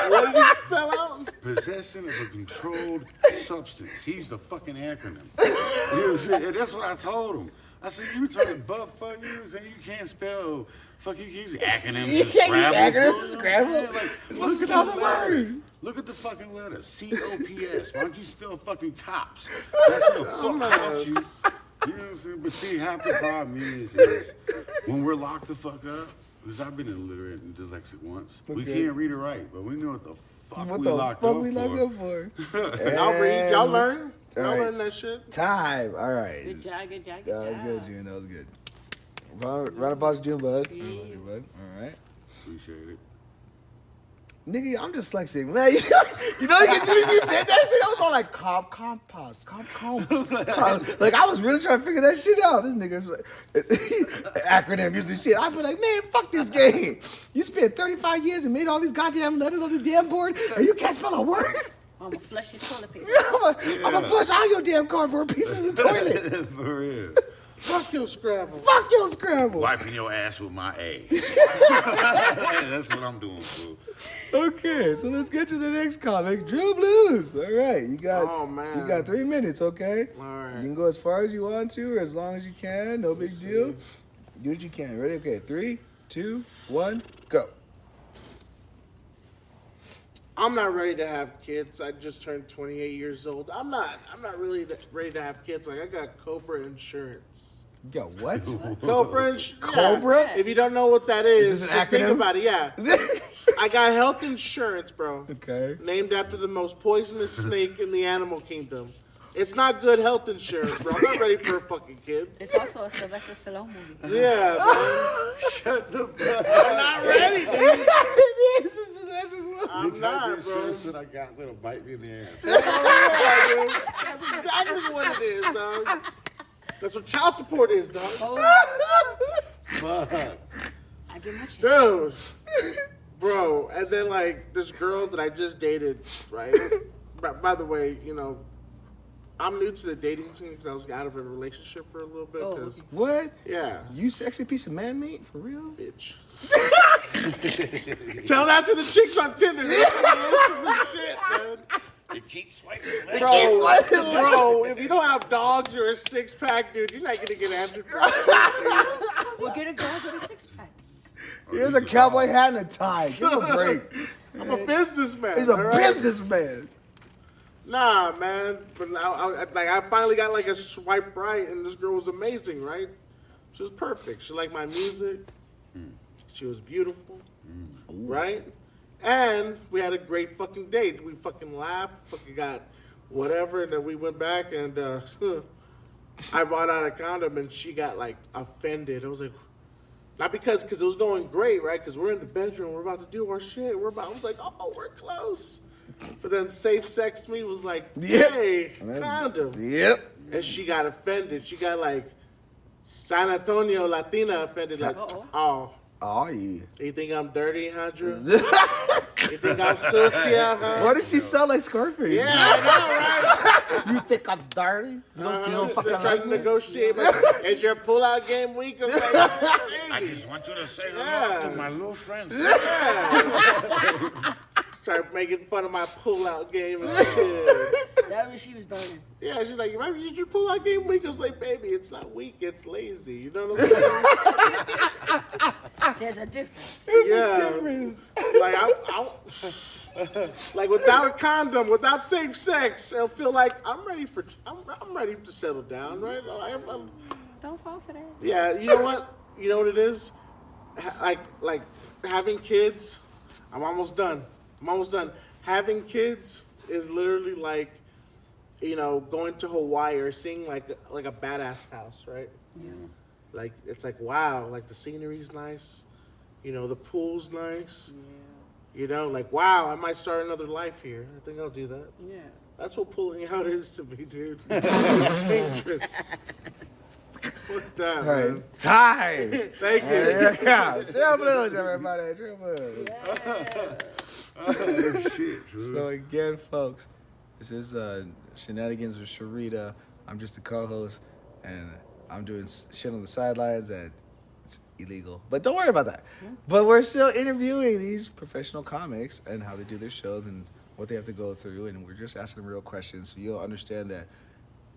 What did he spell out? Possession of a controlled substance. He's the fucking acronym. You know what I'm saying? And that's what I told him. I said, you retarded butt fuck. You know what I'm saying? You can't spell. Fuck, you can use acronyms. You and can't use Scrabble. acronyms, You know what I'm Scrabble. saying? Like, What's look the at other the letters. words? Look at the fucking letters. COPS. Why don't you spell fucking cops? That's what the fuck cops you. You know what I'm saying? But see, half the problem is when we're locked the fuck up, because I've been illiterate and dyslexic once. We Okay. can't read or write, but we know what the fuck What we the locked fuck up we for. locked up for? Y'all read. Y'all learn. All Y'all right. learn that shit. Time. All right. Good job, good job, That good was job. good, June. That was good. Round of applause, Junbug. Yeah. Junbug. All right. Appreciate it. Nigga, I'm dyslexic, man. You know, as soon as you said that shit, I was all like, compost. Like, I was really trying to figure that shit out. This nigga's like, acronym using shit. I'd be like, man, fuck this game. You spent 35 years and made all these goddamn letters on the damn board, and you can't spell a word? I'm gonna flush your toilet paper. I'm gonna flush all your damn cardboard pieces in the toilet. For real. Fuck your Scrabble. Fuck your Scrabble. Wiping your ass with my A. That's what I'm doing, fool. Okay, so let's get to the next comic, Drill Blues. All right, you got Oh, man. you got 3 minutes, okay? All right. You can go as far as you want to, or as long as you can. No big Let's deal. see. Do what you can. Ready? Okay, 3, 2, 1, go. I'm not ready to have kids. I just turned 28 years old. I'm not really ready to have kids. Like, I got Cobra insurance. Yo, what? Cobra insurance. Cobra? If you don't know what that is, this an just think acronym? about it. Yeah. I got health insurance, bro. Okay. Named after the most poisonous snake in the animal kingdom. It's not good health insurance, bro. I'm not ready for a fucking kid. It's also a Sylvester Stallone movie. Yeah, man. Shut the fuck up. I'm not ready, dude. I'm not, bro. That I got that'll bite me in the ass. Yeah, dude. That's exactly what it is, dog. That's what child support is, dog. Oh, Fuck. I get my check. Dude. Bro, and then, like, this girl that I just dated, right? By the way, you know, I'm new to the dating scene because I was out of a relationship for a little bit. Oh, 'Cause, What? yeah. You sexy piece of man meat? For real? Bitch. Tell that to the chicks on Tinder. They're fucking shit, man. It keeps swiping Bro, left. bro, if you don't have dogs or a six-pack, dude, you're not gonna get answered. We'll get a dog with a six-pack. Here's a cowboy hat and a tie. Give him a break. I'm a businessman. He's a all right? businessman. Nah, man. But I finally got like a swipe right, and this girl was amazing, right? She was perfect. She liked my music. She was beautiful, right? And we had a great fucking date. We fucking laughed, fucking got whatever, and then we went back, and I brought out a condom, and she got like offended. I was like, not because it was going great, right? Because we're in the bedroom, we're about to do our shit. I was like, oh, we're close. But then Safe Sex Me was like, hey, condom. Yep. And she got offended. She got like San Antonio Latina offended. Like, oh, Oh, yeah. you think I'm dirty, Andrew? You think I'm sucia, huh? Why does she sound like Scarface? Yeah, I know, right? You think I'm dirty? You don't fucking trying like to me? negotiate. Is your pull-out game week? I'm like, I just want you to say hello to my little friends. Start making fun of my pull-out game and shit. That was she was burning. Yeah, she's like, remember, you your pull-out game week? I was like, baby, it's not weak, it's lazy. You know what I'm saying? There's a difference. Yeah. Like, like without a condom, without safe sex, I'll feel like I'm ready to settle down, right? Don't fall for that. Yeah, you know what? You know what it is? Like having kids, I'm almost done. Having kids is literally like, you know, going to Hawaii or seeing like a badass house, right? Yeah. Like, it's like, wow, like the scenery's nice. You know, the pool's nice. Yeah. You know, like, wow, I might start another life here. I think I'll do that. Yeah. That's what pulling out is to me, dude. It's dangerous. Fuck that, All man. right. Time. Thank you. Yeah. Trail Blues, everybody. Trail Blues. Oh, shit, Drew. So again, folks, this is Shenanigans with Sharita. I'm just the co-host, and I'm doing shit on the sidelines that it's illegal. But don't worry about that. Yeah. But we're still interviewing these professional comics and how they do their shows and what they have to go through, and we're just asking them real questions so you'll understand that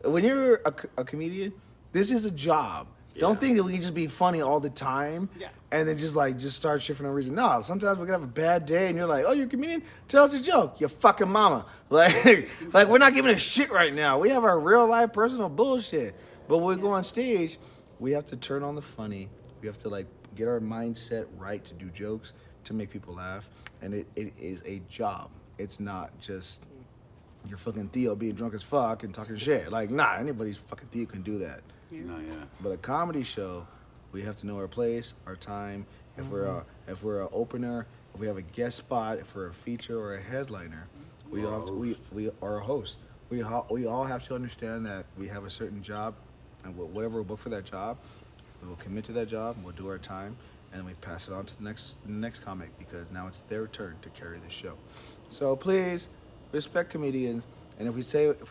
when you're a comedian, this is a job. Yeah. Don't think that we can just be funny all the time and then just start shit for no reason. No, sometimes we can have a bad day and you're like, oh, you're a comedian? Tell us a joke. You fucking mama. Like we're not giving a shit right now. We have our real life personal bullshit. But when we go on stage, we have to turn on the funny. We have to like get our mindset right to do jokes, to make people laugh. And it is a job. It's not just your fucking Theo being drunk as fuck and talking shit. Like, nah, anybody's fucking Theo can do that. No, yeah. But a comedy show, we have to know our place, our time. If we're an opener, if we have a guest spot, if we're a feature or a headliner, we are a host. We all have to understand that we have a certain job, and whatever we book for that job, we will commit to that job. We'll do our time, and then we pass it on to the next comic because now it's their turn to carry the show. So please respect comedians, and if we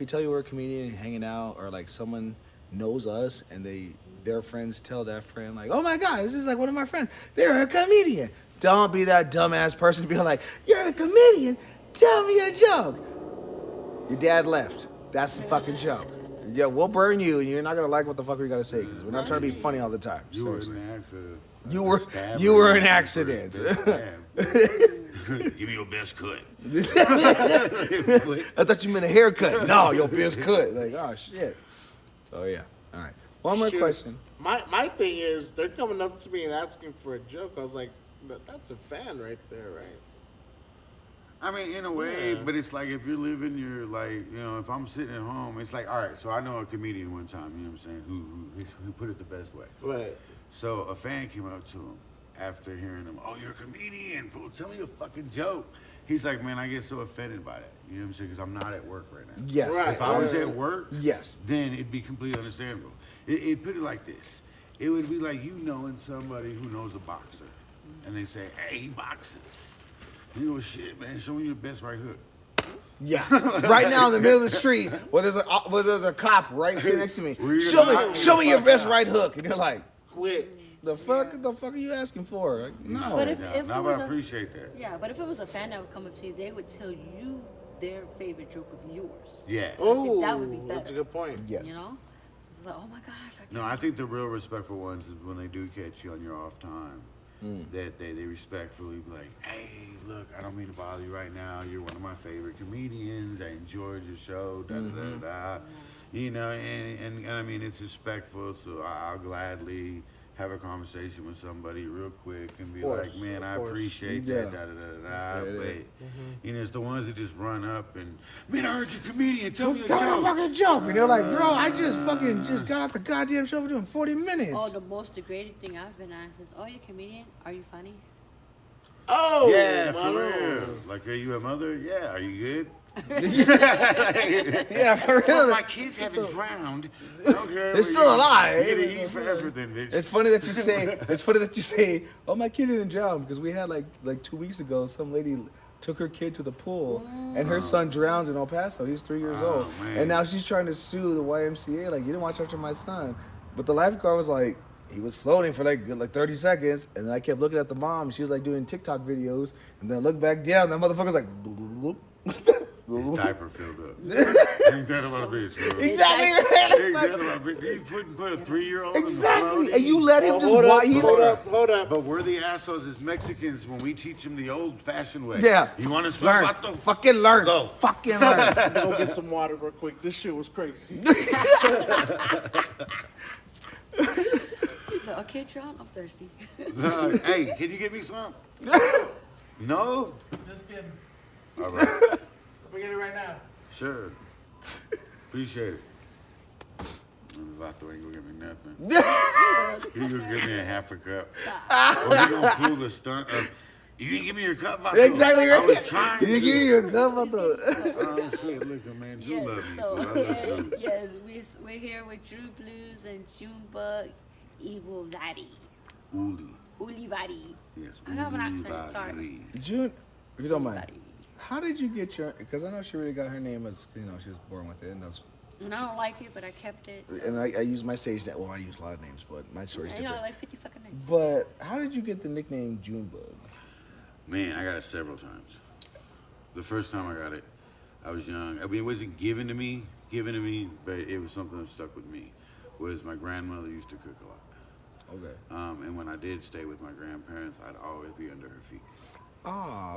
tell you we're a comedian and hanging out, or like someone knows us and their friends tell that friend like, oh my God, this is like one of my friends, they're a comedian. Don't be that dumbass person to be like, you're a comedian, tell me a joke. Your dad left. That's the fucking joke. Yeah, we'll burn you and you're not gonna like what the fuck we gotta say because we're not trying to be funny all the time. You were an accident. You were an accident. Give me your best cut. I thought you meant a haircut. No, your best cut. Like, oh shit. So yeah. All right. One more question. My thing is, they're coming up to me and asking for a joke. I was like, that's a fan right there, right? I mean, in a way, but it's like if you're living your, like, you know, if I'm sitting at home, it's like, all right, so I know a comedian one time, you know what I'm saying, who put it the best way. Right. So a fan came up to him after hearing him, oh, you're a comedian, fool, tell me a fucking joke. He's like, man, I get so offended by that, you know what I'm saying, because I'm not at work right now. Yes. Right. If I was at work, yes, then it'd be completely understandable. It put it like this. It would be like you knowing somebody who knows a boxer, and they say, hey, he boxes. You go, shit, man, show me your best right hook. Yeah. Right now in the middle of the street, where there's a cop right sitting next to me. Show me your best right hook. And you're like, quit. The fuck are you asking for? Like, no. But if I it was appreciate that. Yeah, but if it was a fan that would come up to you, they would tell you their favorite joke of yours. Yeah. Oh, That would be better. that's a good point. Yes. You know? It's like, oh my gosh. No, I think the real respectful ones is when they do catch you on your off time. That they respectfully be like, hey, look, I don't mean to bother you right now. You're one of my favorite comedians. I enjoyed your show. Da da da da. You know, and I mean it's respectful. So I'll gladly have a conversation with somebody real quick and be like, man, I appreciate that. Da da da da. But you know, it's the ones that just run up and, man, I heard you're a comedian. Tell me a Tell me a joke. fucking joke. And they're like, bro, I just got out the goddamn show for doing 40 minutes. Oh, the most degrading thing I've been asked is, oh, you're a comedian? Are you funny? Oh, Yeah, my for Lord. real. Like, are you a mother? Yeah. Are you good? Yeah, for real. Well, my kids haven't drowned. Okay, They're still alive. You gotta eat for everything, bitch. It's funny that you say, oh, my kid didn't drown, because we had like 2 weeks ago, some lady took her kid to the pool and her son drowned in El Paso. He's 3 years old. Man. And now she's trying to sue the YMCA, like, you didn't watch after my son. But the lifeguard was like, he was floating for like 30 seconds, and then I kept looking at the mom. She was like doing TikTok videos, and then I looked back down, that motherfucker's like, bloop, bloop, bloop. His diaper filled up. Ain't that about a bitch, bro? Exactly. Ain't that about a bitch? You put a 3-year-old Exactly. in the And you let him just Hold watch. up. But we're the assholes as Mexicans when we teach them the old-fashioned way. Yeah. You want to swim? Learn. Vato? Fucking learn. Go. Fucking learn. Go get some water real quick. This shit was crazy. He's like, okay, John, I'm thirsty. Hey, can you get me some? No? Just kidding. All right. We get it right now. Sure. Appreciate it. Vato ain't gonna give me nothing. He gonna give me a half a cup. Or he gonna pull the stunt of, you didn't give me your cup, Vato. Exactly right. I was trying You to. give me your cup, I thought. Oh shit, look at man, Drew Yes, loves me. so fool. I love Drew. yes, we're here with Drew Blues and Junbug, Ulibarri. Ulibarri. Yes, I have an accent, sorry. Ulibarri. June, if you don't mind, Ulibarri. how did you get your? Because I know she really got her name as, you know, she was born with it, and that's. And I don't like it, but I kept it. So. And I use my stage name. Well, I use a lot of names, but my story's You know, different. like 50 fucking names. But how did you get the nickname Junebug? Man, I got it several times. The first time I got it, I was young. I mean, it wasn't given to me, but it was something that stuck with me. Was my grandmother used to cook a lot. Okay. And when I did stay with my grandparents, I'd always be under her feet. Oh.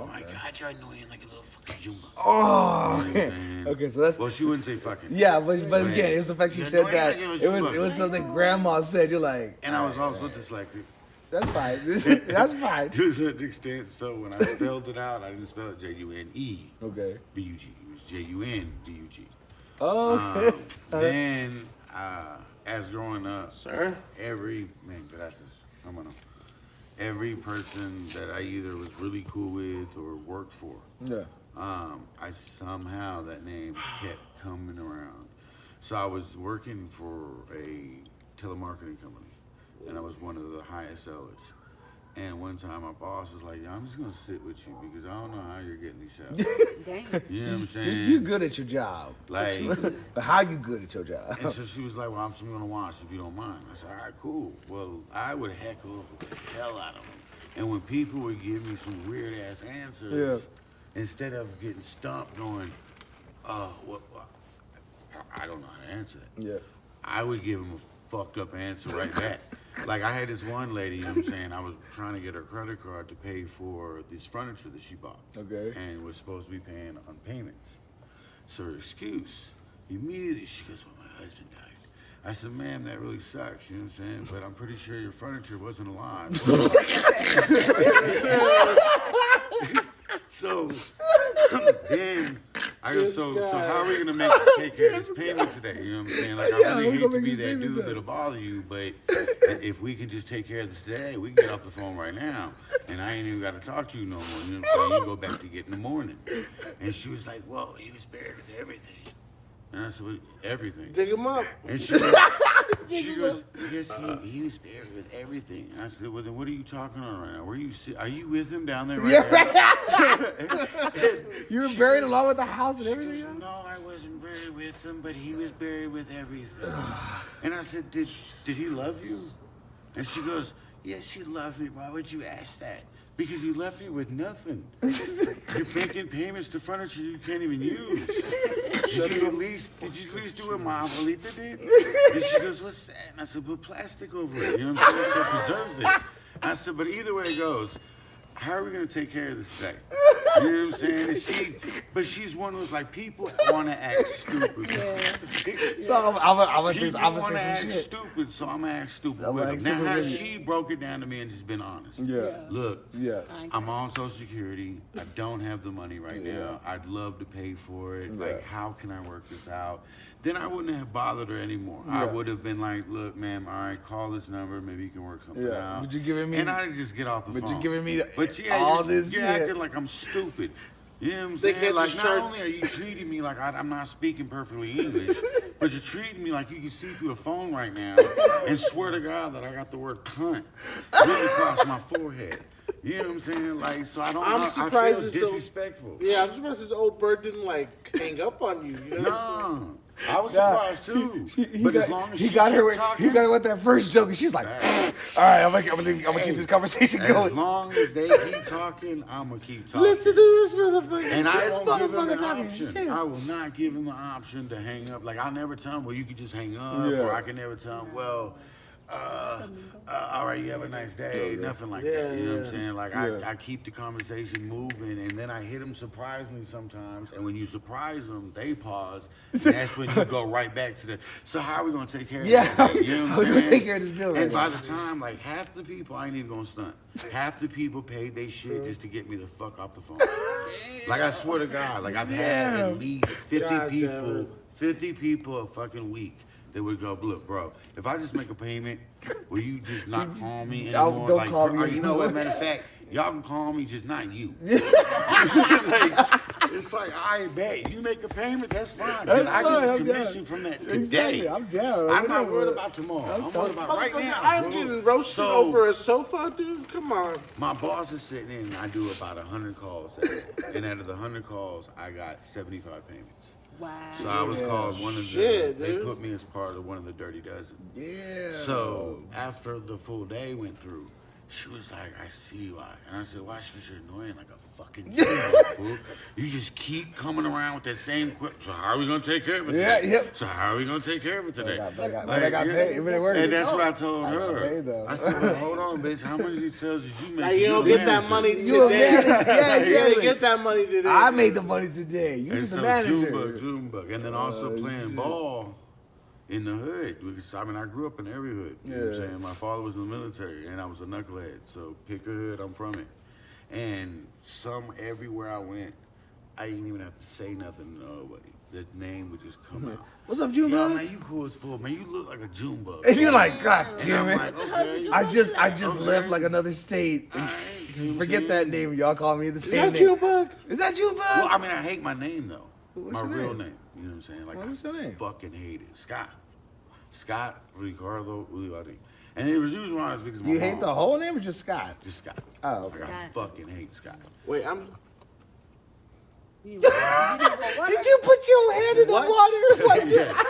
Oh my God, you're annoying like a little fucking Junebug. Oh. You know what I'm saying? Okay, so that's. Well, she wouldn't say fucking. Yeah, but again, it was the fact she You're said annoying that. like a It was Junebug. something Grandma said. You're like. And I was alright, also dyslexic that's fine. That's fine. to a certain extent. So when I spelled it out, I didn't spell it J-U-N-E. Okay. B-U-G. It was J-U-N-B-U-g. Okay. Then, as growing up, Sir? every person that I either was really cool with or worked for, Yeah. I somehow that name kept coming around. So I was working for a telemarketing company, and I was one of the highest sellers. And one time my boss was like, I'm just gonna sit with you because I don't know how you're getting these sales. Dang. You know what I'm saying? You good at your job. Like, But how you good at your job? and so she was like, well, I'm just gonna watch if you don't mind. I said, all right, cool. Well, I would heckle the hell out of them. And when people would give me some weird ass answers, instead of getting stumped going, what, I don't know how to answer that. Yeah. I would give them a fucked up answer right back. Like I had this one lady, you know what I'm saying, I was trying to get her credit card to pay for this furniture that she bought. Okay. And was supposed to be paying on payments. So her excuse, immediately she goes, well, my husband died. I said, ma'am, that really sucks, you know what I'm saying? But I'm pretty sure your furniture wasn't alive. So then I go, so how are we gonna take care of this payment today? You know what I'm saying? Like I really hate to be that dude that'll bother you, but if we can just take care of this today, we can get off the phone right now, and I ain't even got to talk to you no more. You know what I'm saying? You go back to get in the morning. And she was like, well, he was buried with everything. And I said, well, everything. Dig him up. And she goes, yes, he was buried with everything. And I said, well, then what are you talking about right now? Are you with him down there right now? You were buried along with the house and She everything goes, else? no, I wasn't buried with him, but he was buried with everything. And I said, did he love you? And she goes, yes, he loved me. Why would you ask that? Because you left me with nothing. You're making payments to furniture you can't even use. Did you at least do what my abuelita did? And she goes, what's that? And I said, put plastic over it. You know what I'm saying? So it preserves it. I said, but either way it goes, how are we gonna take care of this today? You know what I'm saying? And she's one of like people want to act stupid. So I'm People gonna want to say act some shit. stupid, so I'm gonna act stupid I'm with gonna them. act Now, stupid how with you. she broke it down to me and just been honest. Yeah. Look, Yes. I'm on Social Security. I don't have the money right now. I'd love to pay for it. Like, how can I work this out? Then I wouldn't have bothered her anymore. I would have been like, look, ma'am, all right, call this number. Maybe you can work something out. But you giving me, and I'd just get off the phone. but you giving me all this you're shit. acting like I'm stupid. You know what I'm They saying? can't Like, just not charge- only are you treating me like I'm not speaking perfectly English, but you're treating me like you can see through the phone right now and swear to God that I got the word cunt written across my forehead. You know what I'm saying? Like, so I don't I'm know. surprised I it's feel so- disrespectful. Yeah, I'm surprised this old bird didn't like hang up on you. You know what I'm saying? No. I was surprised too. As long as he she got her kept with, talking, he got her with that first joke, and she's like, all right, I'm gonna keep this conversation as going. long as they keep talking, I'm gonna keep talking. Listen to this motherfucker. And I This won't give him motherfucker the talking option. shit. I will not give him the option to hang up. Like, I'll never tell him, well, you can just hang up. Yeah. Or I can never tell him, well, all right, you have a nice day. Nothing like that. You know what I'm saying? Like, I keep the conversation moving, and then I hit them surprisingly sometimes. And when you surprise them, they pause. And that's when you go right back to the, so how are we going to take care of this? Yeah, You know how what we I'm gonna saying? take care of this bill right And by now? the time, like, half the people, I ain't even going to stunt. Half the people paid they shit just to get me the fuck off the phone. Like, I swear to God, like, I've had at least 50 God damn people, it. 50 people a fucking week that would go, look, bro, if I just make a payment, will you just not call me anymore? Don't Like, call me or you know what, anymore. matter of fact, y'all can call me, just not you. Like, it's like, I bet you make a payment, that's fine. 'cause That's I fine, get I'm the commission down. from that today. Exactly, I'm down. I'm not Whatever. worried about tomorrow. I'm worried about right Motherfucker, now. I'm bro. getting roasted So, over a sofa, dude. Come on. my boss is sitting in, and I do about 100 calls a day. And out of the 100 calls, I got 75 payments. Wow. So I was called one of the, Shit, they dude. put me as part of one of the Dirty Dozen. Yeah. So after the full day went through, she was like, I see why. And I said, why? Because you're annoying like a fucking Junbug, fool. You just keep coming around with that same quip. So how are we going to take care of it Yeah, today? yep. So how are we going to take care of it today? But I got paid. It really worked. And that's what I told I got paid, her. though. I said, well, hold on, bitch. How many of these sales did you make? Now you don't the get that manager. money You a today. manager. Yeah, You didn't exactly. get that money today. I dude. made the money today. You And was the so manager. Junbug. And then also playing ball in the hood. Because, I mean, I grew up in every hood. You know what I'm Yeah. saying? My father was in the military, and I was a knucklehead. So pick a hood, I'm from it. And everywhere I went, I didn't even have to say nothing to nobody. The name would just come out. What's up, Yo, Junbug? man, you cool as full. Man, you look like a Junebug. And you're like, God And damn I'm it. like, okay. I just Okay. left like another state. All right, you know what I'm Forget that saying? name. Y'all call me the Is same that name. you, Bug? Is that Junbug? Well, I mean, I hate my name, though. What's my your real name? name. You know what I'm saying? Like, What's your name? I fucking hate it. Scott Ricardo Ulibarri. And it was usually why it's because of my You hate mom. the whole name or just Scott? Just Scott. Oh, okay. Like, I Scott. fucking hate Scott. Wait, I'm. You didn't go water? Did you put your head in the What? water? Like, Yes.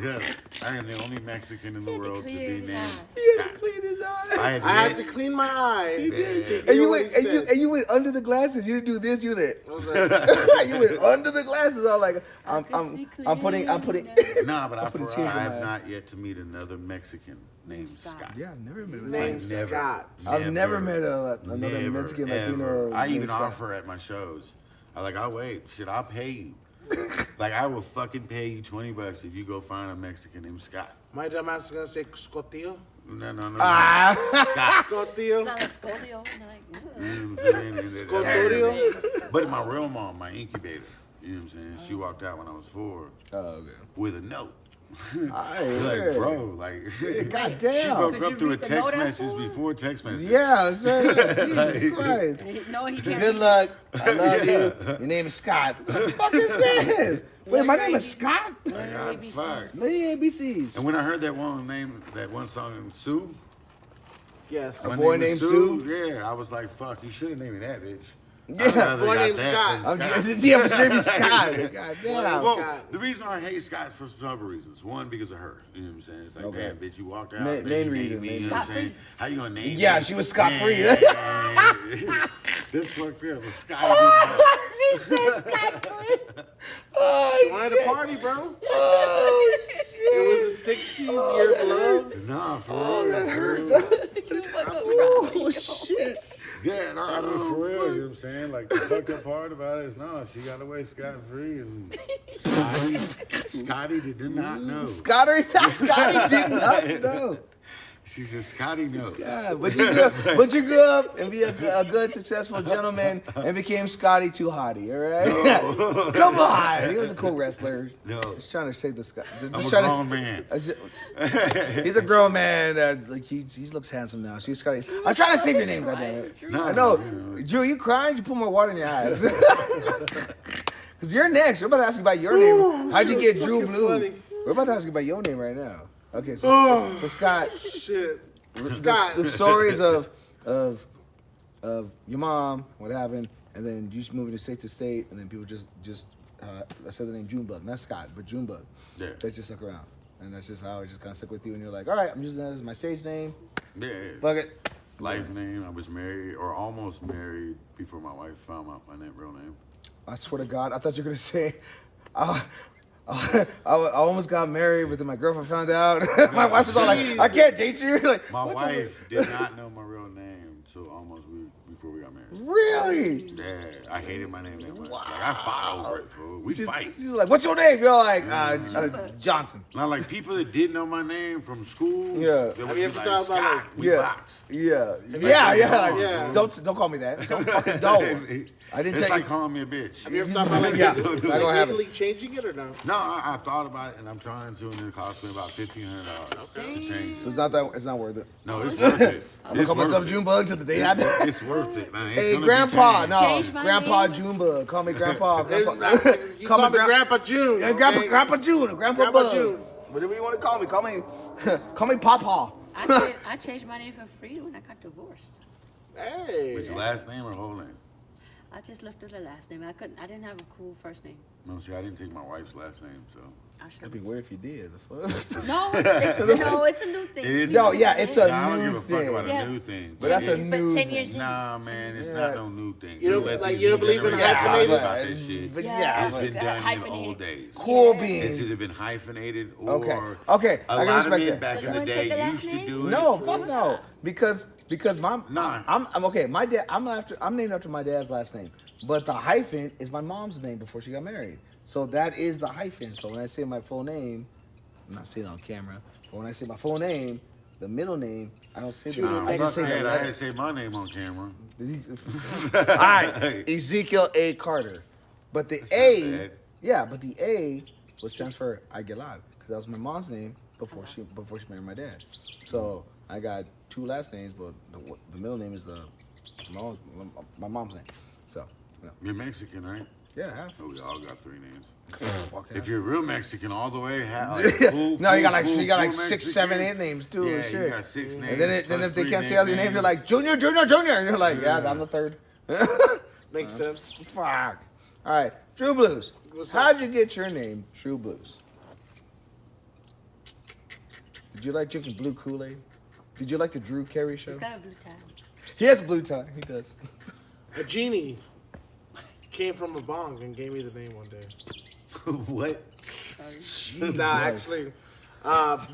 Yes. I am the only Mexican in the He had to world to clear be his named eyes. he had to Scott. clean his eyes. I I had to clean my eye. He did. to hear And you what went he said. and you went under the glasses. You didn't do this. You did. I was like, You went under the glasses. I'm like, I'm see putting. clearly. Nah, but put a I tears in have my eye. not yet to meet another Mexican named Scott. Yeah, I've never met. name never. Scott. I've never met another Never, Mexican ever. Latino. I even named Scott. offer at my shows. I'll wait. Shit, I'll pay you. Like, I will fucking pay you $20 if you go find a Mexican named Scott. My dumb ass is gonna say Scotillo. No. Ah. Scott. Scotillo. Sound like Scorpio. And they're like, You know what I'm saying? And it's- Scotillo. But my real mom, my incubator, you know what I'm saying? She walked out when I was 4 Oh, okay. with a note. Aight, Like, yeah. bro, like, God she damn. broke Could up you through a read the text note at message 4? before text message. Yeah, straight up. Jesus Christ. no, he can't. Good luck. I love Yeah. you. Your name is Scott. What the fuck is this? Wait, my name is Scott? Like, God, fuck. Lady ABCs. And when I heard that one song, Sue, Yes. A my boy name named is Sue? Yeah, I was like, fuck, you should have named me that, bitch. Yeah. Boy named Scott. Yeah, but your name is Scott. God damn. Well, Scott. the reason I hate Scott is for several reasons. One, because of her. You know what I'm saying? It's like, Okay. damn, bitch, you walked out. Main then you reason, named me, main you know what I'm saying? Scot-free. How you gonna name me? Yeah, she was scot-free. Man. This fucked up. Scott She said scot-free. She wanted to party, bro. Oh, shit. It was the 60s, year of love. Nah, for real. that hurt. Oh, shit. Yeah, no, I mean, for real, you know what I'm saying? Like, the fucked up part about it is, no, she got away scot-free, and Scotty did not know. Scotty did not know. She said, Scotty knows. Yeah, but you grew up and be a good, successful gentleman and became Scotty Too Hottie, all right? Come on. He was a cool wrestler. No. Just trying to save the Scott. I'm a grown man. He's a grown man. Like he looks handsome now. She's Scotty. I'm trying to save your name, goddammit. No, I know. no. Drew, you crying? You put more water in your eyes. Because you're next. We're about to ask you about your name. How'd you get Drew Blue? Funny. We're about to ask you about your name right now. Okay, so Scott. Shit. Scott. The stories of your mom, what happened, and then you just moving to state, and then people just I said the name Junbug, not Scott, but Junbug. Yeah. That just stuck around, and that's just how it just kind of stuck with you. And you're like, all right, I'm using that as my stage name. Yeah. Fuck it. Life name. I was married, or almost married, before my wife found out my real name. I swear to God, I thought you were gonna say, I almost got married, but then my girlfriend found out. My wife was all like, I can't date you. Like, My what wife did not know my real name until almost before we got married. Really? Yeah, I hated my name that much. Like, I fought over it, fool. We fight. She's like, what's your name? You're like, Johnson. Now, like, people that didn't know my name from school, Yeah. they would Have be you ever like, thought about, Scott, like- we box. Yeah. Yeah. Don't call me that. Don't fucking don't. I didn't It's tell like calling me a bitch. Have you ever thought about like, Yeah. legally, Not gonna happen. legally changing it or no? No, I thought about it, and I'm trying to, and it cost me about $1,500 to change. So it's not worth it. No, it's worth it. I'm gonna call myself Junebug to the day I die. It's worth it, man. It's Hey, gonna be Grandpa, changed. no, Change my Grandpa name. Junebug. Call me Grandpa. You Call call me Gra- Grandpa June. Yeah, okay? Grandpa June, Grandpa Grandpa Bug. June. Whatever you want to call me. Call me Papa. I changed my name for free when I got divorced. Hey. With your last name or whole name? I just left with the last name. I didn't have a cool first name. No, see, I didn't take my wife's last name, so. I should That'd be weird if you did. The fuck? No, it's a new thing. It is. Yo, yeah, it's a Nah, I don't new give a fuck thing. about Yeah. a new thing. But that's a But new 10 thing. years in. Nah, man, it's Yeah. not no new thing. You don't- let like, these you don't new believe in generations hyphenated? talk about this shit. But Yeah. yeah, It's been done in the Hyphenated. old days. cool Yeah. It's beans. either been hyphenated or Okay, I a can lot of respect men that. back So you in the wanna day take the last used to name? do it. No, fuck no. Because I'm Nah. I'm okay. My dad, I'm named after my dad's last name, but the hyphen is my mom's name before she got married. So that is the hyphen. So when I say my full name, I'm not saying it on camera, but when I say my full name, the middle name, I don't say Nah, that. I just say fuck that. that. I had to Right? say my name on camera. All right, Ezekiel A. Carter, but the That's A, not bad. yeah, but the A was stands for Aguilar because that was my mom's name before she married my dad. So I got two last names, but the middle name is my mom's name. So you know, You're Mexican, right? yeah, half. Oh, we all got 3 names. Fuck If yeah. you're real Mexican all the way, No, you got like 6, 7, 8 names too. Yeah, and shit. you got 6 names. And then plus if they 3 can't say other names, you're like Junior, Junior, Junior. And you're like, yeah, I'm the third. Makes sense. Fuck. All right, True Blues. What's up? How'd you get your name, True Blues? Did you like drinking blue Kool-Aid? Did you like the Drew Carey show? It's got a blue tie. He has a blue tie. He does. A genie came from a bong and gave me the name one day. What? Nah, actually,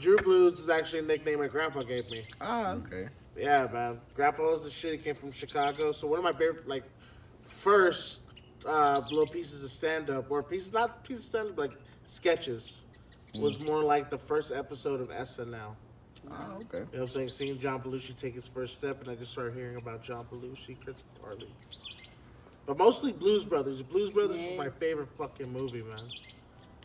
Drew Blues is actually a nickname my grandpa gave me. Ah, okay. Yeah, man. Grandpa was the shit. He came from Chicago. So one of my favorite, like, first little pieces of stand-up, or not pieces of stand-up, like sketches, was more like the first episode of SNL. Ah, okay. You know what I'm saying? Seeing John Belushi take his first step, and I just started hearing about John Belushi, Chris Farley. But mostly Blues Brothers. Blues Brothers was my favorite fucking movie, man.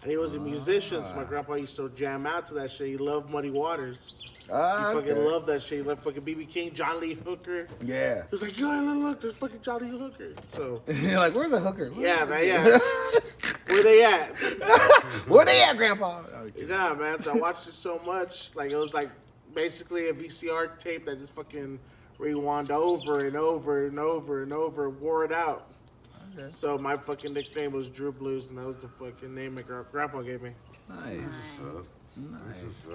And he was a musician, so my grandpa used to jam out to that shit. He loved Muddy Waters. Ah, He fucking okay. loved that shit. He loved fucking B.B. King, John Lee Hooker. Yeah. He was like, yo, look, there's fucking John Lee Hooker. So, You're like, where's the hooker? yeah, man, yeah. Where they at? Where they at, Grandpa? Okay. Yeah, man. So I watched it so much. Like, it was like basically a VCR tape that just fucking rewound over and over and over and over, wore it out. Okay. So my fucking nickname was Drew Blues, and that was the fucking name my grandpa gave me. Nice. Nice.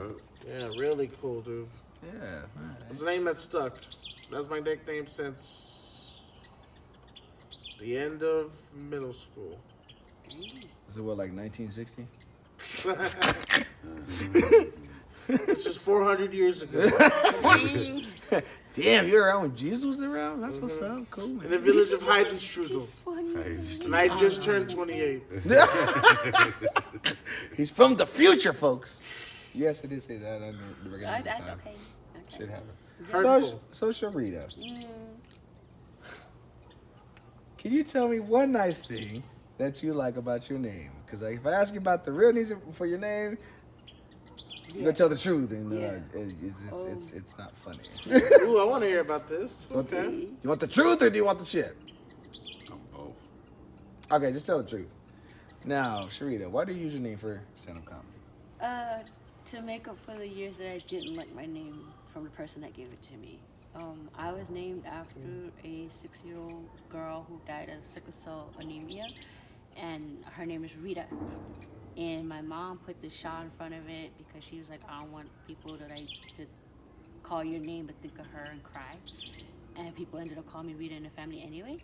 Yeah, really cool, dude. Yeah. It's a name that stuck. That's my nickname since the end of middle school. Is it what, like 1960? It's just 400 years ago. Damn, you're around when Jesus was around? That's what's up. Cool, man. In the village of Heidenstrudel. And I just turned 28. He's from the future, folks. Yes, I did say that. I didn't recognize the time. Okay. Shit happened. Hurtful. So Sharita, can you tell me one nice thing that you like about your name? Because if I ask you about the real reason for your name, you're gonna tell the truth, and it's not funny. Ooh, I want to hear about this. Okay. Do you want the truth or do you want the shit? Both. Okay, just tell the truth. Now, Sharita, why do you use your name for stand-up comedy? To make up for the years that I didn't like my name from the person that gave it to me. I was named after a 6-year-old girl who died of sickle cell anemia, and her name is Rita. And my mom put the Shaw in front of it because she was like, I don't want people to call your name but think of her and cry. And people ended up calling me Rita in the family anyway.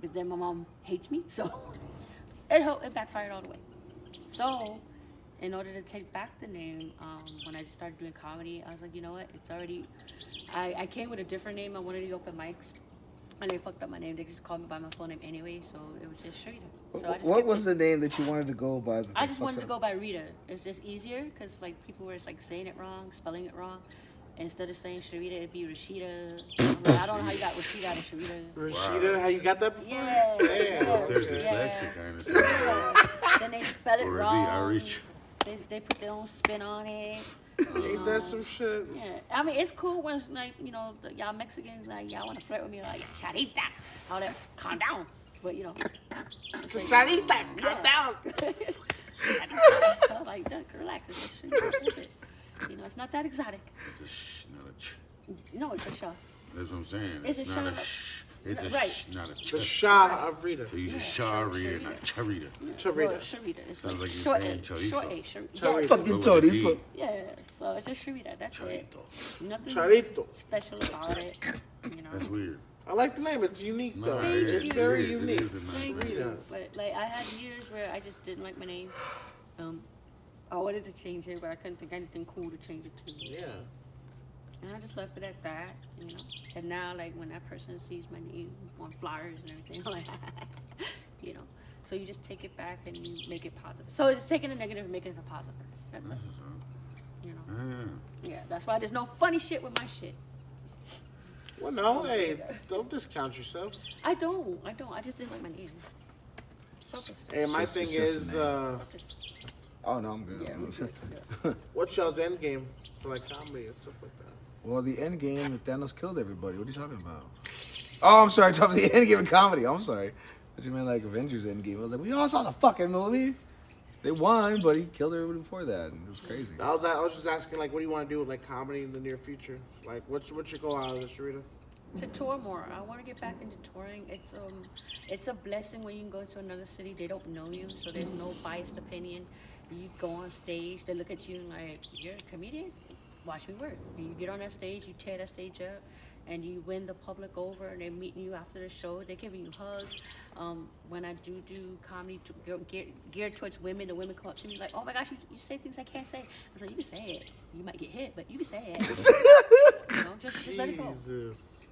But then my mom hates me, so it backfired all the way. So, in order to take back the name, when I started doing comedy, I was like, you know what? It's already. I came with a different name on one of the open mics, and they fucked up my name. They just called me by my full name anyway, so it was just Sharita. So what was the name that you wanted to go by? I just wanted to go by Rita. It's just easier because like people were like saying it wrong, spelling it wrong. Instead of saying Sharita, it'd be Rashida. I don't know how you got Rashida out of Sharita. Rashida, how you got that before? Yeah. There's dyslexic kind of stuff. Then they spell it Or wrong. be Irish. They put their own spin on it. Ain't that some shit? Yeah, I mean it's cool when it's like y'all Mexicans like y'all want to flirt with me like Sharita, all that. Calm down, but It's a Sharita, calm down. like relax, it's just Sharita. It's not that exotic. It's a shh, not a ch. No, it's a shah. That's what I'm saying. It's It's a not a shah. shh. It's a Right. shh, not a ch. The Shah of Rita. So you just Sharita, not Charita. Well, Charita. Sharita. It's Sounds like you're short saying A. chorizo. Short A. Sharita. Chorizo. Yeah, Fucking Go with a chorizo. T. yeah, so it's just Sharita. That's it. Charito. Nothing Charito. special about it. That's weird. I like the name. It's unique, No, though. it is. It's very It is. unique. It is a nice Thank name. Rita. But like I had years where I just didn't like my name. I wanted to change it, but I couldn't think of anything cool to change it to. Yeah. And I just left it at that, And now, like, when that person sees my name on flyers and everything, I'm like, So you just take it back and you make it positive. So it's taking a negative and making it a positive. That's it. Yeah, that's why there's no funny shit with my shit. Well, no, hey, don't discount yourself. I don't. I just didn't like my name. Focus. Hey, my It's thing just a is, name. Oh no, I'm good. Yeah, I'm we good. good. what's y'all's end game for like comedy and stuff like that? Well, the end game, Thanos killed everybody. What are you talking about? Oh, I'm sorry. Talking about the end game of comedy. I'm sorry. But you meant like Avengers end game. I was like, we all saw the fucking movie. They won, but he killed everybody before that. And it was crazy. I was just asking, like, what do you want to do with like comedy in the near future? Like, what's your goal out of this, Sharita? To tour more. I want to get back into touring. It's a blessing when you can go to another city. They don't know you, so there's no biased opinion. You go on stage, they look at you and like, you're a comedian? Watch me work. You get on that stage, you tear that stage up, and you win the public over, and they're meeting you after the show. They're giving you hugs. When I do comedy geared towards women, the women come up to me like, oh my gosh, you say things I can't say. I was like, you can say it. You might get hit, but you can say it. Just let it go. Jesus.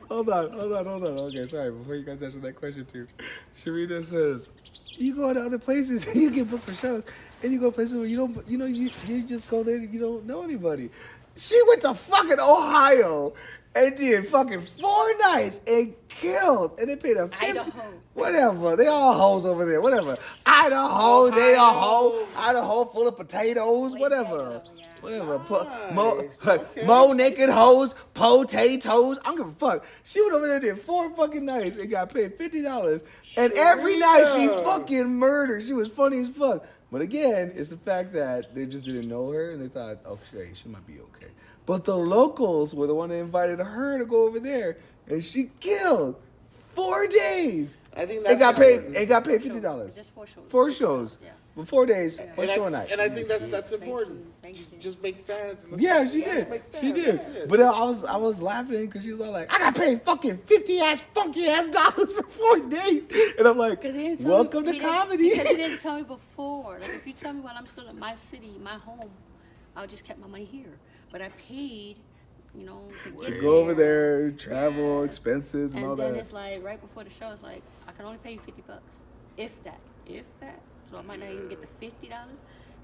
Hold on. Okay, sorry. Before you guys answer that question too, Sharita says, you go to other places, you get booked for shows, and you go places where you don't, you just go there and you don't know anybody. She went to fucking Ohio and did fucking 4 nights and killed, and they paid her 50. Idaho. Whatever. They all hoes over there. Whatever. Idaho, they a hoe. Idaho full of potatoes. Whatever. Yeah. Whatever. Nice. Okay. Mo naked hoes, potatoes. I don't give a fuck. She went over there and did 4 fucking nights and got paid $50. And every night she fucking murdered. She was funny as fuck. But again, it's the fact that they just didn't know her and they thought, okay, she might be okay. But the locals were the one that invited her to go over there, and she killed 4 days. I think They that's got paid. important. They got paid It's $50. just 4 shows. 4 shows. Yeah. But 4 days, one And show a I, night. and I think that's important. Thank you. Just make fans. Yeah, she Just did. make She fans, did. that's it. But I was laughing because she was all like, I got paid fucking 50-ass, funky-ass dollars for 4 days. And I'm like, Because he didn't tell welcome me, to comedy. Because he didn't tell me before. Like, if you tell me while I'm still in my city, my home, I'll just kept my money here. But I paid, you know, to get Go over there, travel, expenses, and all And then that. it's like right before the show, it's like I can only pay you $50, if that. So I might not even get the $50,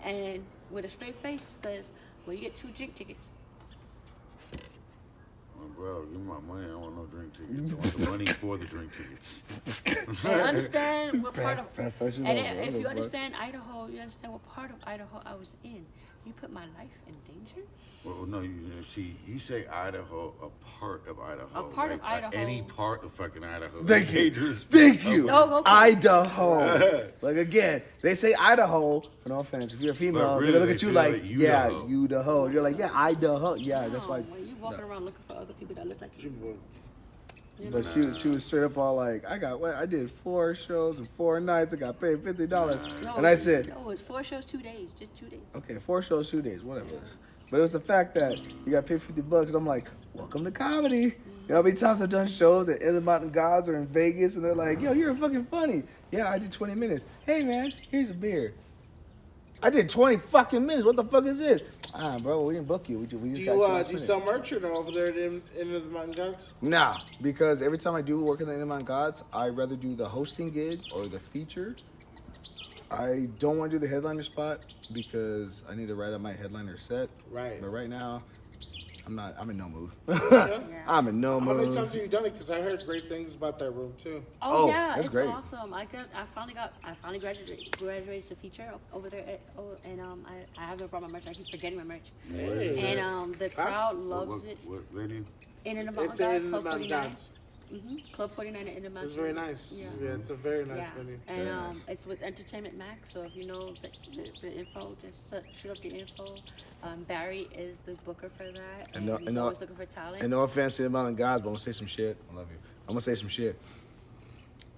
and with a straight face, because you get 2 drink tickets. Oh, bro, give me my money. I don't want no drink tickets. I want the money for the drink tickets. And understand what part of Pass that shit and over. I if don't you fuck. understand Idaho, you understand what part of Idaho I was in. You put my life in danger. Well, no, you say Idaho, a part of Idaho. A part of like, Idaho. Any part of fucking Idaho. Thank you. Dangerous. Thank you. Oh, okay. Idaho. Like again, they say Idaho. For no offense, if you're a female, But they're gonna really, look at you they like, feel like yeah, Idaho. you the hoe. You're like, yeah, Idaho. Yeah, that's why. When you walking around looking for other people that look like you. But she was straight up all like, I did 4 shows and 4 nights. I got paid $50. And I said, no, it's 4 shows, 2 days, just 2 days. okay, 4 shows, 2 days, whatever. But it was the fact that you got paid $50, and I'm like, welcome to comedy. You know how many times I've done shows at In the Mountain Gods or in Vegas, and they're like, yo, you're fucking funny. Yeah, I did 20 minutes. Hey, man, here's a beer. I did 20 fucking minutes. What the fuck is this? Bro, we didn't book you. We just Do got you you last minute. sell merch or no over there in the Mountain Guns? Nah, because every time I do work in the In the Mountain Gods, I'd rather do the hosting gig or the feature. I don't want to do the headliner spot because I need to write up my headliner set. Right. But right now, I'm in no mood. Yeah. I'm in no How many mood. times have you done it? Because I heard great things about that room too. Oh, Yeah, that's it's great. awesome. I finally graduated to feature over there, and I haven't brought my merch. I keep forgetting my merch. Hey. And the crowd loves it. What venue? In the It's Mountain in Guys, the Club Mountain 49. Guns. Club 49 in the Mountain. It's very nice. Yeah. It's a very nice Yeah, venue. and Yes. it's with Entertainment Max. So if you know the info, just shoot up the info. Barry is the booker for that, and he's always looking for talent. And no offense to the Mountain Gods, but I'm gonna say some shit. I love you. I'm gonna say some shit.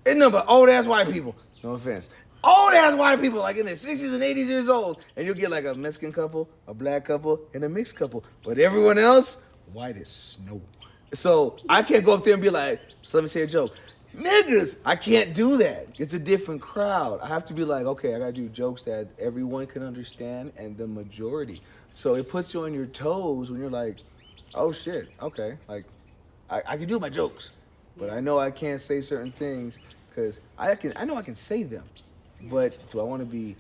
It's nothing but old ass white people. No offense. Old ass white people, like in their 60s and 80s years old. And you'll get like a Mexican couple, a black couple, and a mixed couple. But everyone else, white as snow. So I can't go up there and be like, so let me say a joke. Niggas, I can't do that. It's a different crowd. I have to be like, okay, I gotta do jokes that everyone can understand and the majority. So it puts you on your toes when you're like, oh shit, okay. Like, I can do my jokes, but I know I can't say certain things because I know I can say them. But do I want to be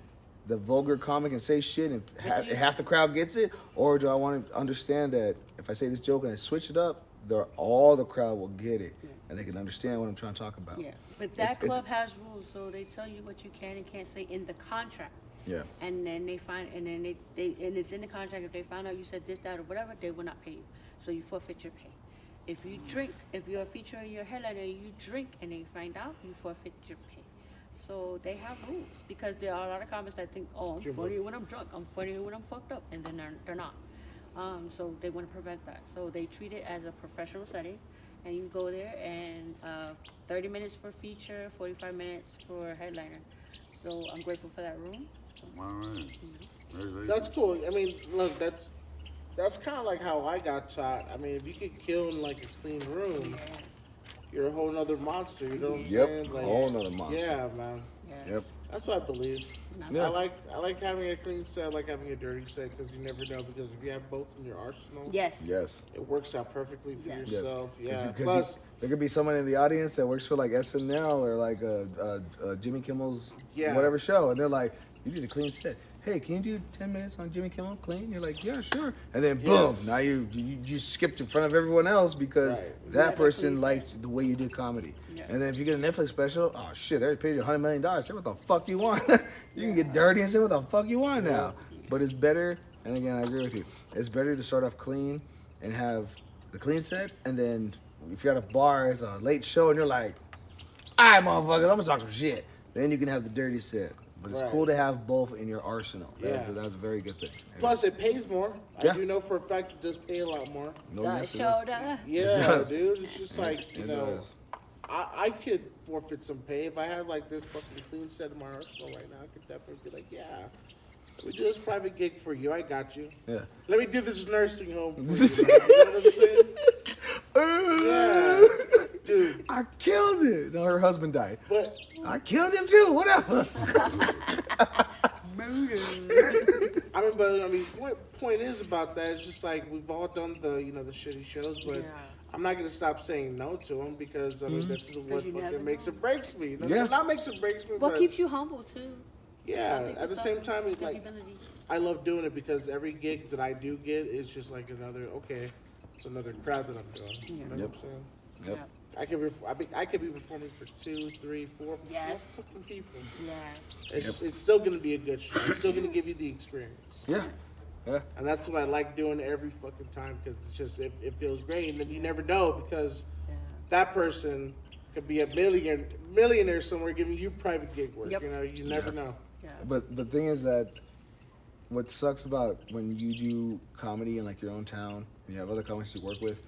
the vulgar comic and say shit and half the crowd gets it? Or do I want to understand that if I say this joke and I switch it up, all the crowd will get it and they can understand what I'm trying to talk about? Yeah, but that club has rules, so they tell you what you can and can't say in the contract. Yeah. And then and it's in the contract. If they find out you said this, that, or whatever, they will not pay you. So you forfeit your pay. If you drink, if you're a feature in your headliner, you drink and they find out, you forfeit your pay. So they have rules because there are a lot of comics that think, oh, I'm funny when I'm drunk, I'm funny when I'm fucked up, and then they're not. So they want to prevent that. So they treat it as a professional setting, and you go there and 30 minutes for feature, 45 minutes for headliner. So I'm grateful for that room. All right. That's cool. I mean, look, that's kind of like how I got taught. I mean, if you could kill in like a clean room, you're a whole nother monster. You know what I'm saying? Like, whole nother monster. Yeah, man. Yep. That's what I believe. Yeah. I like having a clean set. I like having a dirty set because you never know. Because if you have both in your arsenal, Yes. Yes. it works out perfectly for Yes. yourself. Yes. Yeah. 'Cause Plus, there could be someone in the audience that works for like SNL or like Jimmy Kimmel's whatever show, and they're like, "You did a clean set. Hey, can you do 10 minutes on Jimmy Kimmel clean?" You're like, "Yeah, sure." And then boom, now you skipped in front of everyone else because that person liked the way you did comedy. Yeah. And then if you get a Netflix special, oh shit, they paid you $100 million. Say what the fuck you want. You can get dirty and say what the fuck you want now. But it's better, and again, I agree with you. It's better to start off clean and have the clean set, and then if you're at a bar, it's a late show, and you're like, all right, motherfuckers, I'm gonna talk some shit. Then you can have the dirty set. But it's cool to have both in your arsenal. That's a very good thing. plus it pays more. Yeah. I do know for a fact it does pay a lot more. No, The yes, it is. shoulder. Yeah, dude. It's just like, you It know, does. I could forfeit some pay if I had like this fucking clean set in my arsenal right now. I could definitely be like, yeah, let me do this private gig for you. I got you. Yeah. Let me do this nursing home for you. You know what I'm saying? Yeah, dude. I killed it. No, her husband died. But I killed him too. Whatever. point is about that. It's just like we've all done the shitty shows, but I'm not gonna stop saying no to them because this is what fucking makes or breaks me. Not makes or breaks me, What keeps you humble too? Yeah. At the same time, it's like I love doing it because every gig that I do get is just like it's another crowd that I'm doing. You know what I'm saying? Yep. I could be performing for 2, 3, 4 fucking people. Yeah. It's still gonna be a good show. It's still gonna give you the experience. Yeah. Yeah. And that's what I like doing every fucking time because it's just it feels great, and then you never know because that person could be a millionaire somewhere giving you private gig work. Yep. You never know. Yeah. But the thing is that what sucks about when you do comedy in like your own town, and you have other comics you work with,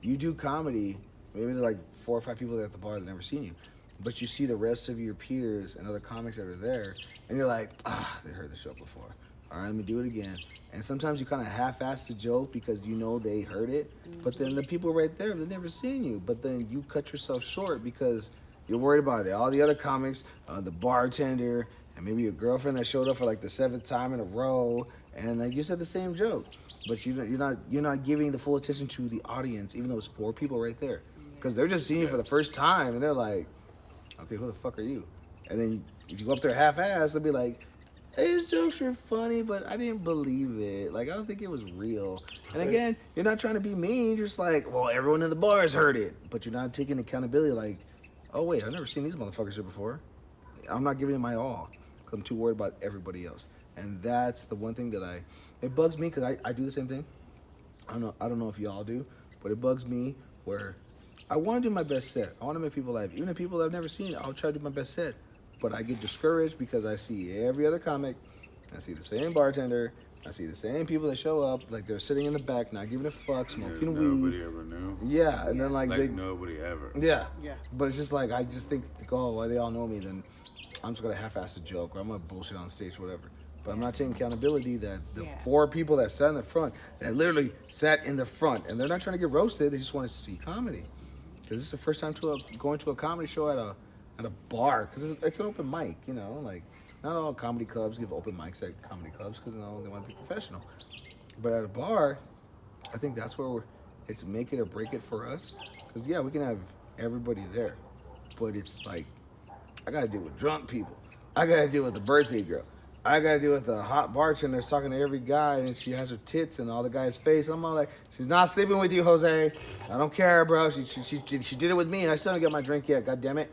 you do comedy, maybe there's like 4 or 5 people that are at the bar that never seen you, but you see the rest of your peers and other comics that are there, and you're like, they heard the show before. All right, let me do it again. And sometimes you kind of half-ass the joke because you know they heard it, but then the people right there, they've never seen you. But then you cut yourself short because you're worried about it. All the other comics, the bartender, and maybe your girlfriend that showed up for like the 7th time in a row, and like you said the same joke, but you're not giving the full attention to the audience, even though it's 4 people right there, because they're just seeing you for the first time, and they're like, okay, who the fuck are you? And then if you go up there half-ass, they'll be like, hey, his jokes were funny, but I didn't believe it. Like, I don't think it was real. And again, you're not trying to be mean. You're just like, well, everyone in the bars heard it. But you're not taking accountability like, oh, wait, I've never seen these motherfuckers here before. I'm not giving it my all because I'm too worried about everybody else. And that's the one thing that it bugs me because I do the same thing. I don't know if y'all do, but it bugs me where I want to do my best set. I want to make people laugh. Even if people I've never seen, I'll try to do my best set. But I get discouraged because I see every other comic, I see the same bartender, I see the same people that show up, like they're sitting in the back, not giving a fuck, smoking weed. Nobody ever knew. Yeah, and then like nobody ever. Yeah. But it's just like, I just think, oh, why they all know me, then I'm just going to half-ass a joke, or I'm going to bullshit on stage, whatever. But I'm not taking accountability that the 4 people that sat in the front, that literally sat in the front, and they're not trying to get roasted, they just want to see comedy. Because this is the first time going to a comedy show at a bar, because it's an open mic, like not all comedy clubs give open mics at comedy clubs because they want to be professional. But at a bar, I think that's where it's make it or break it for us. Because we can have everybody there, but it's like I gotta deal with drunk people, I gotta deal with the birthday girl, I gotta deal with the hot bartender that's talking to every guy and she has her tits in all the guy's face. I'm all like, she's not sleeping with you, Jose. I don't care, bro. She did it with me and I still don't get my drink yet. God damn it.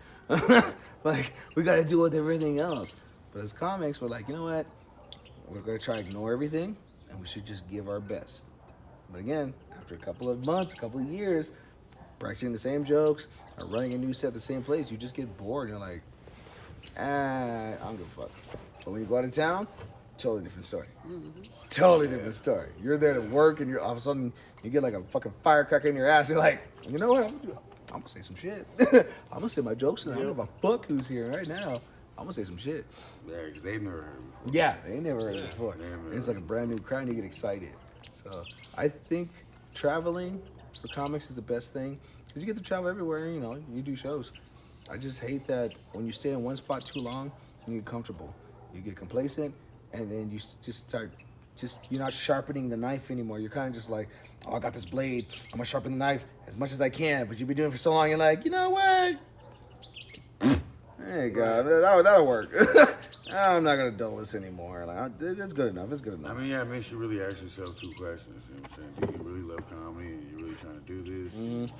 Like, we gotta deal with everything else. But as comics, we're like, you know what? We're gonna try to ignore everything and we should just give our best. But again, after a couple of months, a couple of years, practicing the same jokes or running a new set at the same place, you just get bored and you're like, I don't give a fuck. But when you go out of town, totally different story. Totally different story. You're there to work and all of a sudden you get like a fucking firecracker in your ass. You're like, you know what? I'm gonna say some shit. I'm gonna say my jokes and I don't give a fuck who's here right now. I'm gonna say some shit. Yeah, because they've never heard it before. Yeah, they never heard it before. It's like a brand new crowd and you get excited. So I think traveling for comics is the best thing because you get to travel everywhere, you do shows. I just hate that when you stay in one spot too long, you get comfortable. You get complacent and then you just start, you're not sharpening the knife anymore. You're kind of just like, oh, I got this blade. I'm gonna sharpen the knife as much as I can. But you've been doing it for so long, you're like, you know what? There you go. That'll work. I'm not gonna dull this anymore. Like, it's good enough. It's good enough. I mean, it makes you really ask yourself 2 questions. You know what I'm saying? Do you really love comedy and you really trying to do this,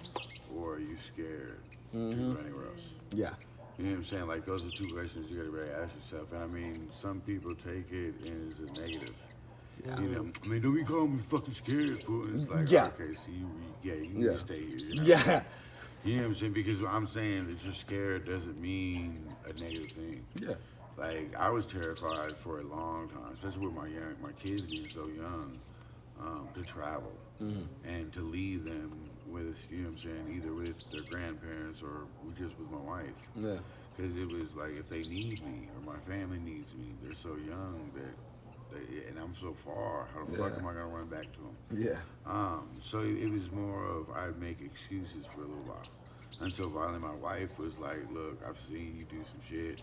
or are you scared to go anywhere else? Yeah. You know what I'm saying? Like, those are 2 questions you gotta really ask yourself. And I mean, some people take it as a negative. Yeah. I mean, don't be calling me fucking scared, fool. And it's like, okay, so you need to stay here. Yeah. You know what I'm saying? Because what I'm saying that you're scared doesn't mean a negative thing. Yeah. Like, I was terrified for a long time, especially with my kids being so young, to travel and to leave them with, you know what I'm saying, either with their grandparents or just with my wife. Yeah. Because it was like, if they need me or my family needs me, they're so young and I'm so far, how the fuck am I going to run back to them? Yeah. So it was more of, I'd make excuses for a little while. Until finally my wife was like, look, I've seen you do some shit.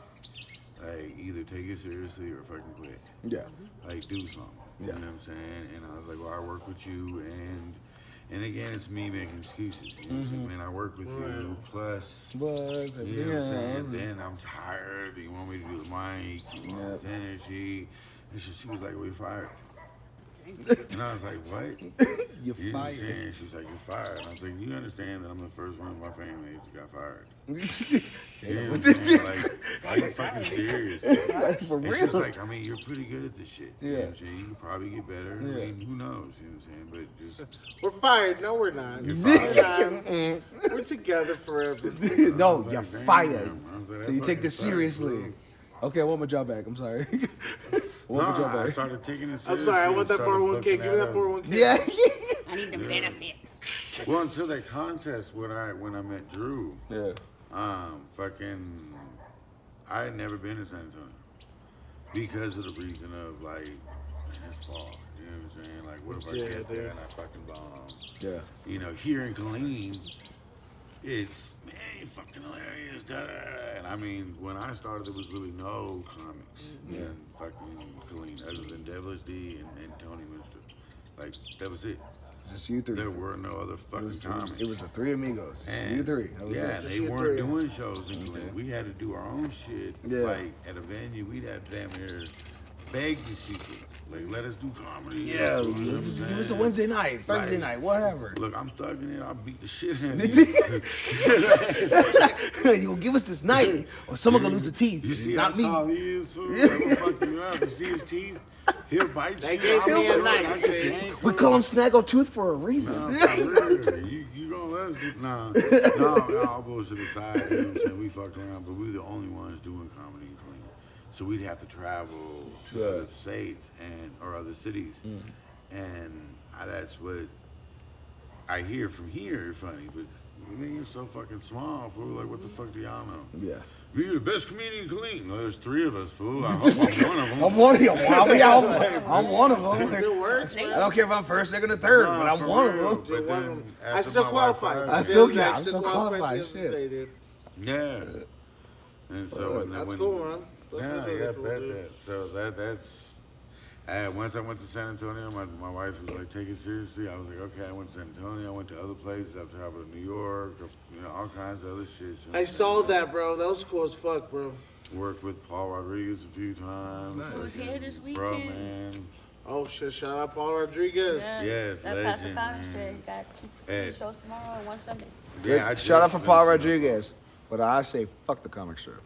Like, either take it seriously or fucking quit. Yeah. Like, do something. Yeah. You know what I'm saying? And I was like, well, I work with you, and again, it's me making excuses. You know what I'm saying? Man, I work with you, plus, you know what I'm saying? Then I'm tired. You want me to do the mic, you want this energy. And she was like, well, you're fired. And I was like, what? You're you know what I'm fired. saying? She was like, you're fired. And I was like, you understand that I'm the first one in my family that got fired. You know what I'm saying? Like, are you fucking serious? For And real? she was like, I mean, you're pretty good at this shit. You know Yeah. what I'm saying? You can probably get better. I mean, who knows? You know what I'm saying? But just... We're fired. No, we're not. You're fired. We're together forever. No, like, you're damn. fired. I was like, So you that take this fucking seriously. sucks, Okay, I want my job back. I'm sorry. I want my job I back. started taking it I'm seriously. sorry. I want and that started 401k. looking Give me that at 401k. Yeah. I need the benefits. Well, until that contest when I met Drew, Yeah. fucking, I had never been to San Antonio because of the reason of like, man, it's fall. You know what I'm saying? Like, what if I get there and I fucking bomb? Yeah. You know, here in Killeen, it's, man, you're fucking hilarious. Da, da, da. And I mean, when I started, there was really no comics in fucking Killeen other than Devilish D and Tony Minster. Like, that was it. Just you three. There were no other fucking comics. It was the three amigos. And You three. That was yeah, it. they you weren't three. doing shows in Killeen. We had to do our own shit. Yeah. Like, at a venue, we'd have damn near beg these people. Like, let us do comedy. Yeah, You know what I'm just give saying? us a Wednesday night, Thursday Like, night, whatever. Look, I'm thugging it. I'll beat the shit out of you. You gonna give us this night, or someone gonna lose a teeth. You see not how me. tall he is, fool? He'll fuck you up. You see his teeth? He'll bite They you. gave me a I'll night, get your see? ankle. We call him Snaggle Tooth for a reason. Nah, for real. You gonna let us do... No, all bullshit aside, you know what I'm saying? We fucked around, but we were the only ones doing comedy in Killeen. So we'd have to travel to other states or other cities. And that's what I hear from here, funny, but man, you're so fucking small, fool. Like, what the fuck do y'all know? Yeah. You're the best comedian in Killeen. Well, there's three of us, fool. I hope I'm one of them. I'm one of you. I'm one of them. It works, I man. don't care if I'm first, second, or third, but I'm For one of real. them. But One of then them. after I still my wife qualify. fired- I still Yeah, I'm still qualified qualified. the other Shit. day, dude. Yeah. And so That's cool, man. That's really yeah, cool, bet dude. that. So that's. Once I went to San Antonio, my wife was like, "Take it seriously." I was like, "Okay." I went to San Antonio. I went to other places. I've traveled to New York. You know, all kinds of other shit. You know I saw that, bro. That was cool as fuck, bro. Worked with Paul Rodriguez a few times. Who's here this Bro, weekend? man. Oh shit! Shout out Paul Rodriguez. Yes, That legend, Paso Comedy man. Straight got two Hey. shows tomorrow and one Sunday. Yeah, I Shout out for just Paul finished Rodriguez, but I say fuck the comic strip.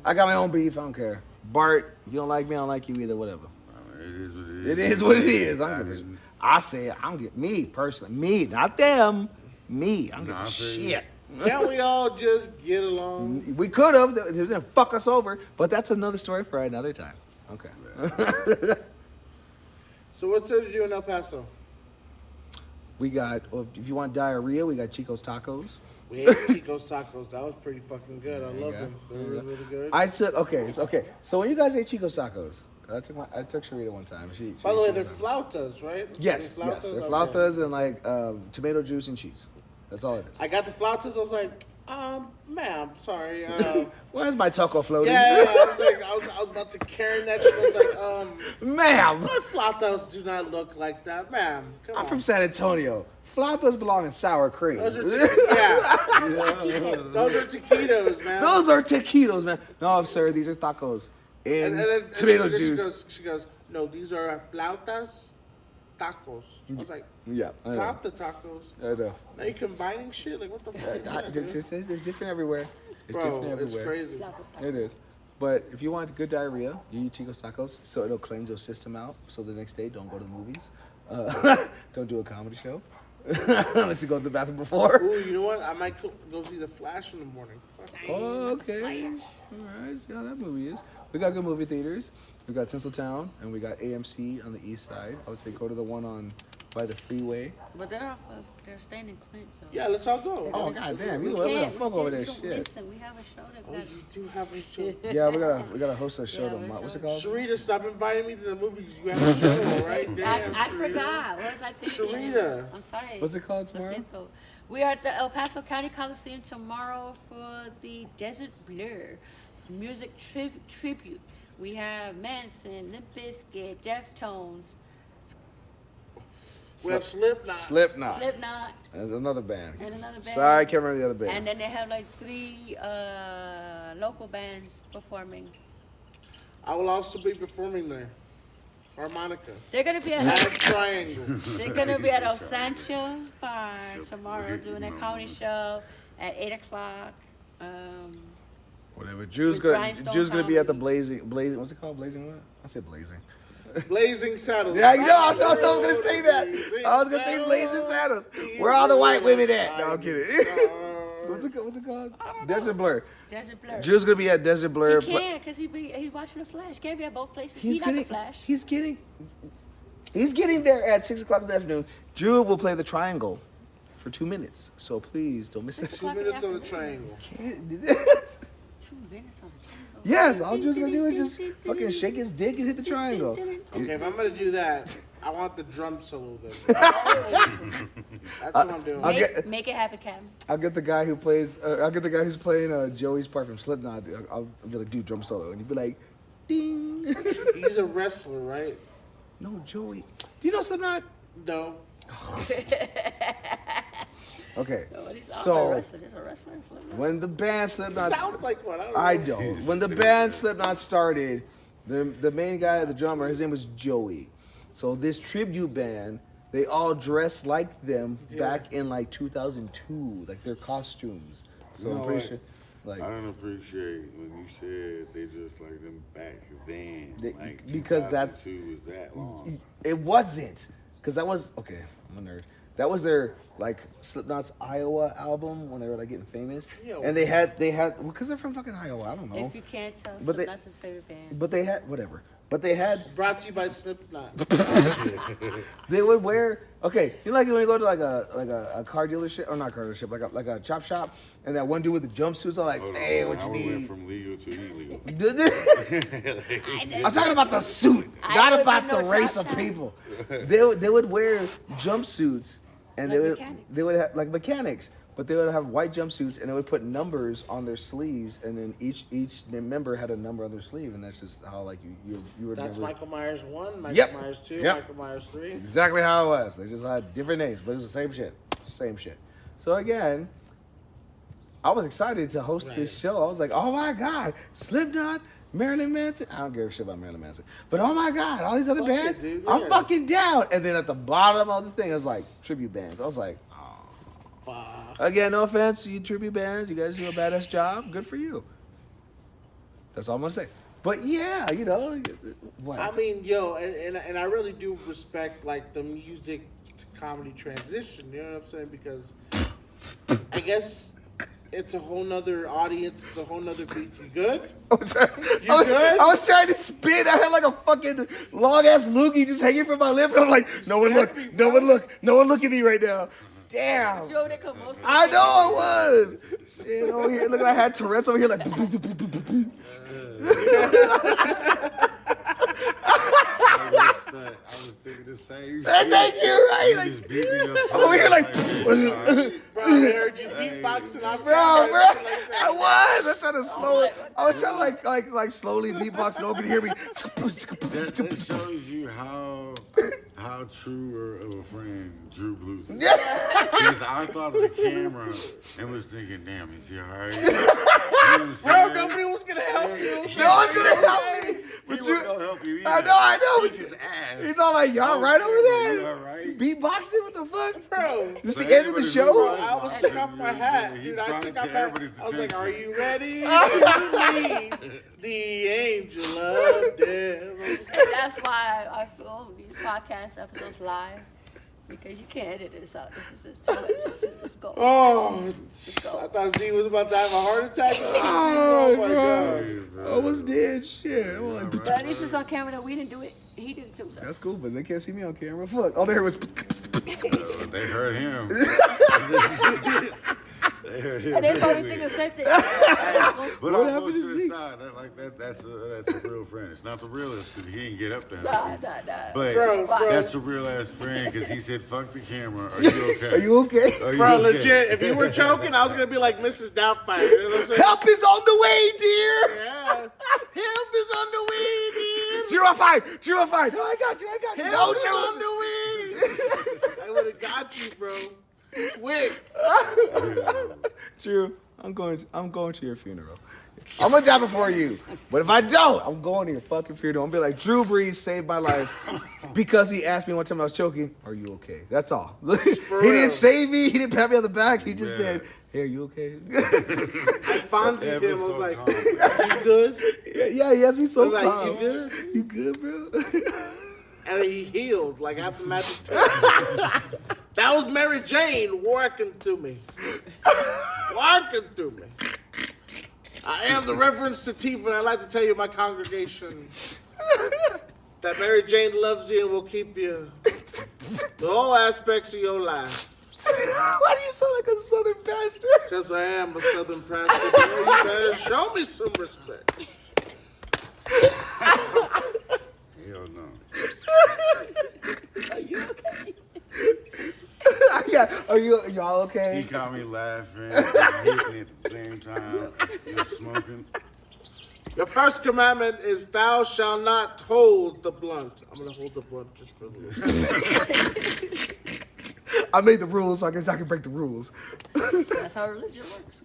I got my own beef. I don't care. Bart, you don't like me. I don't like you either. Whatever. It is what it is. It is what it is. I I'm didn't- giving. I say it. I'm get me personally. Me, not them. Me. I'm Nah, I giving feel you. shit. Can't we all just get along? We could have. They didn't fuck us over, but that's another story for another time. Okay. So what's there to do in El Paso? We got. If you want diarrhea, we got Chico's Tacos. We ate Chico's tacos. That was pretty fucking good. I love go. them. They were really, really good. I took. Okay. So when you guys ate Chico's Tacos, I took Sharita one time. She By the way, ate they're Chico's Tacos. flautas, right? Yes. They're Yes. They're Okay. flautas and like tomato juice and cheese. That's all it is. I got the flautas. I was like, ma'am, sorry. Where's my taco floating? Yeah, I was about to carry that shit. I was like, Ma'am, my flautas do not look like that, ma'am. Come I'm on. from San Antonio. Flautas belong in sour cream. Those are those are taquitos, man. Those are taquitos, man. No, sir, these are tacos and, then tomato she juice. She goes, no, these are flautas tacos. I was like, Yeah, I know. flauta tacos. I know. Now you combining shit? Like, what the fuck is that, dude? It's different everywhere. It's Bro, different it's everywhere. crazy. It is. But if you want good diarrhea, you eat Chico's Tacos, so it'll cleanse your system out. So the next day, don't go to the movies. Don't do a comedy show. Unless you go to the bathroom before. Ooh, you know what? I might go see The Flash in the morning. Fuck. Oh, okay. All right. See how that movie is. We got good movie theaters. We got Tinseltown and we got AMC on the east side. I would say go to the one on by the freeway. But they're staying in Clint, so. Yeah, let's all go. Oh goddamn, we gonna fuck over that shit. Listen, we have a show that Oh, got. you do have a show. Yeah, we gotta host a show Yeah, tomorrow. we're What's it doing- called? Sharita, stop inviting me to the movies. You have a show, right? Damn, I Sharita. forgot. What was I thinking? Sharita. I'm sorry. What's it called Lo tomorrow? siento. We are at the El Paso County Coliseum tomorrow for the Desert Blur music tribute. We have Manson, Limp Bizkit, Deftones, We have Slipknot. Slipknot, There's another band. and another band. Sorry, I can't remember the other band. And then they have like 3 local bands performing. I will also be performing there. Harmonica. They're gonna be And at triangle. they're gonna be at El Sancho Bar tomorrow doing a comedy show at 8:00. Whatever. Drew's With gonna Grindstone be at the Comedy. blazing. What's it called? Blazing what? I said blazing. Blazing Saddles. Yeah, you know, I was gonna say that. I was gonna say Blazing Saddles. Where all the white women at? No, I'm kidding. What's it called? Desert Blur. Desert Blur. Drew's gonna be at Desert Blur. He can't because he's watching the Flash. Can't be at both places. He's not the getting. Flash. He's getting there at 6:00 in the afternoon. Drew will play the triangle for 2 minutes. So please don't miss 6 it. 2 minutes on the triangle. 2 minutes on the triangle. Yes, all Drew's gonna do is just fucking shake his dick and hit the triangle. Okay, if I'm gonna do that, I want the drum solo then. That's what I'm doing. I'll get- Make it happen, Cam. I'll get the guy who plays. I'll get the guy who's playing Joey's part from Slipknot. I'll be like, do drum solo, and he'd be like, ding. He's a wrestler, right? No, Joey. Do you know Slipknot? No. Okay. Oh, he's also a So wrestler. There's a wrestler. when the band Slipknot, Sounds like one. I know. don't. When the band Slipknot started, the main guy, the drummer, his name was Joey. So this tribute band, they all dressed like them back in like 2002, like their costumes. So You I'm know pretty what? sure, like. I don't appreciate when you said they just like them back then. Like Because that's- 2002 was that long. It wasn't, because that was okay. I'm a nerd. That was their like Slipknot's Iowa album when they were like getting famous, Yeah, and they had because they're from fucking Iowa. I don't know, If you can't tell, But they- that's his favorite band. but they had whatever. But they had Brought to you by Slipknot. they would wear okay. You know, like when you go to like a car dealership or not car dealership, like a chop shop, and that one dude with the jumpsuits are like, Hold on, hey, hold what on. you I went need? from legal to illegal. I'm talking about the suit, I not would about be the no race chop of shop. people. They would wear jumpsuits, and Like they mechanics. would have like mechanics, but they would have white jumpsuits, and they would put numbers on their sleeves, and then each member had a number on their sleeve, and that's just how like you would That's remember Michael Myers 1, Michael Yep. Myers 2, Yep. Michael Myers 3. exactly how it was. They just had different names, but it's the same shit, same shit. So again, I was excited to host this show. I was like, oh my god, Slipknot, Marilyn Manson. I don't give a shit about Marilyn Manson, but oh my god, all these other Fuck it, bands, dude, I'm yeah. fucking down. And then at the bottom of the thing, it was like tribute bands. I was like, Fuck. again, no offense to you tribute bands, you guys do a badass job. Good for you. That's all I'm gonna say. But yeah, you know, what? I mean, yo, and I really do respect like the music to comedy transition. You know what I'm saying? Because I guess it's a whole nother audience. It's a whole nother beat. You good? I was trying- You I was- good? I was trying to spit. I had like a fucking long ass loogie just hanging from my lip. And I'm like, no one look, snappy, no bro. one look, no one look at me right now. Damn. Joe, they convulsing. I know I was. Shit over here. Look, I had Tourette's over here like. I was thinking the same shit. Thank you, right? You Like, just beat me up. I'm over here like. Bro, I heard you beatboxing off Bro, I was trying to slow it. I was trying to like slowly beatbox, no one could hear me. That shows you how true of a friend Drew Blues is. Yeah. Because I thought of the camera and was thinking, damn, is he alright? You know what I'm Bro, saying? nobody was gonna help you. No one's gonna help me. He But wasn't you, gonna help you either. I know. He But just asked. he's all like, y'all right over You there? alright? Beatboxing? What the fuck? Bro, This So the end of the everybody show? knew I was took off my hat, He dude. I brought took it off to my hat. everybody's I was like, attention. "Are you ready to meet the angel of death?" And that's why I film these podcast episodes live. Because you can't edit this out. This is too much. Just go. Oh, go. I thought Z was about to have a heart attack. Oh, my bro. God. I almost did. Shit. I'm like, But at least it's on camera that we didn't do it. He did it too. So. that's cool, but they can't see me on camera. Fuck. All they heard was. They heard him. They heard him. And they probably think the same thing. But What all happened to bullshit Zeke? aside, that's a real friend. It's not the realest because he didn't get up there. Nah. But Bro. that's a real ass friend because he said, "Fuck the camera. Are you okay? Are you okay? Are you Bro, okay?" legit, if you were choking, I was going to be like Mrs. Doubtfire. You know what I'm saying? Help is on the way, dear. Yeah. Help is on the way, dear. 0-5. No, I got you. Help is No, on the way. I would have got you, bro. Quick. Drew, I'm going to your funeral. I'm gonna die before you. But if I don't, I'm going to your fucking funeral. I'm gonna be like, Drew Brees saved my life because he asked me one time I was choking, are you okay? That's all. He didn't save me, he didn't pat me on the back, he just said, hey, are you okay? I Fonzie's him. I was so like, calm. you good? yeah, he asked me so I was like, calm. you good? You good, bro? And he healed like after magic touch. That was Mary Jane working through me. Working through me. I am the Reverend Sativa, and I'd like to tell you, my congregation, that Mary Jane loves you and will keep you the all aspects of your life. Why do you sound like a southern pastor? Because I am a southern pastor. Boy, you better show me some respect. Hell no. Are you okay? Yeah, are y'all okay? He caught me laughing, and hitting at the same time, smoking. The first commandment is thou shalt not hold the blunt. I'm going to hold the blunt just for a little bit. I made the rules so I can break the rules. That's how religion works.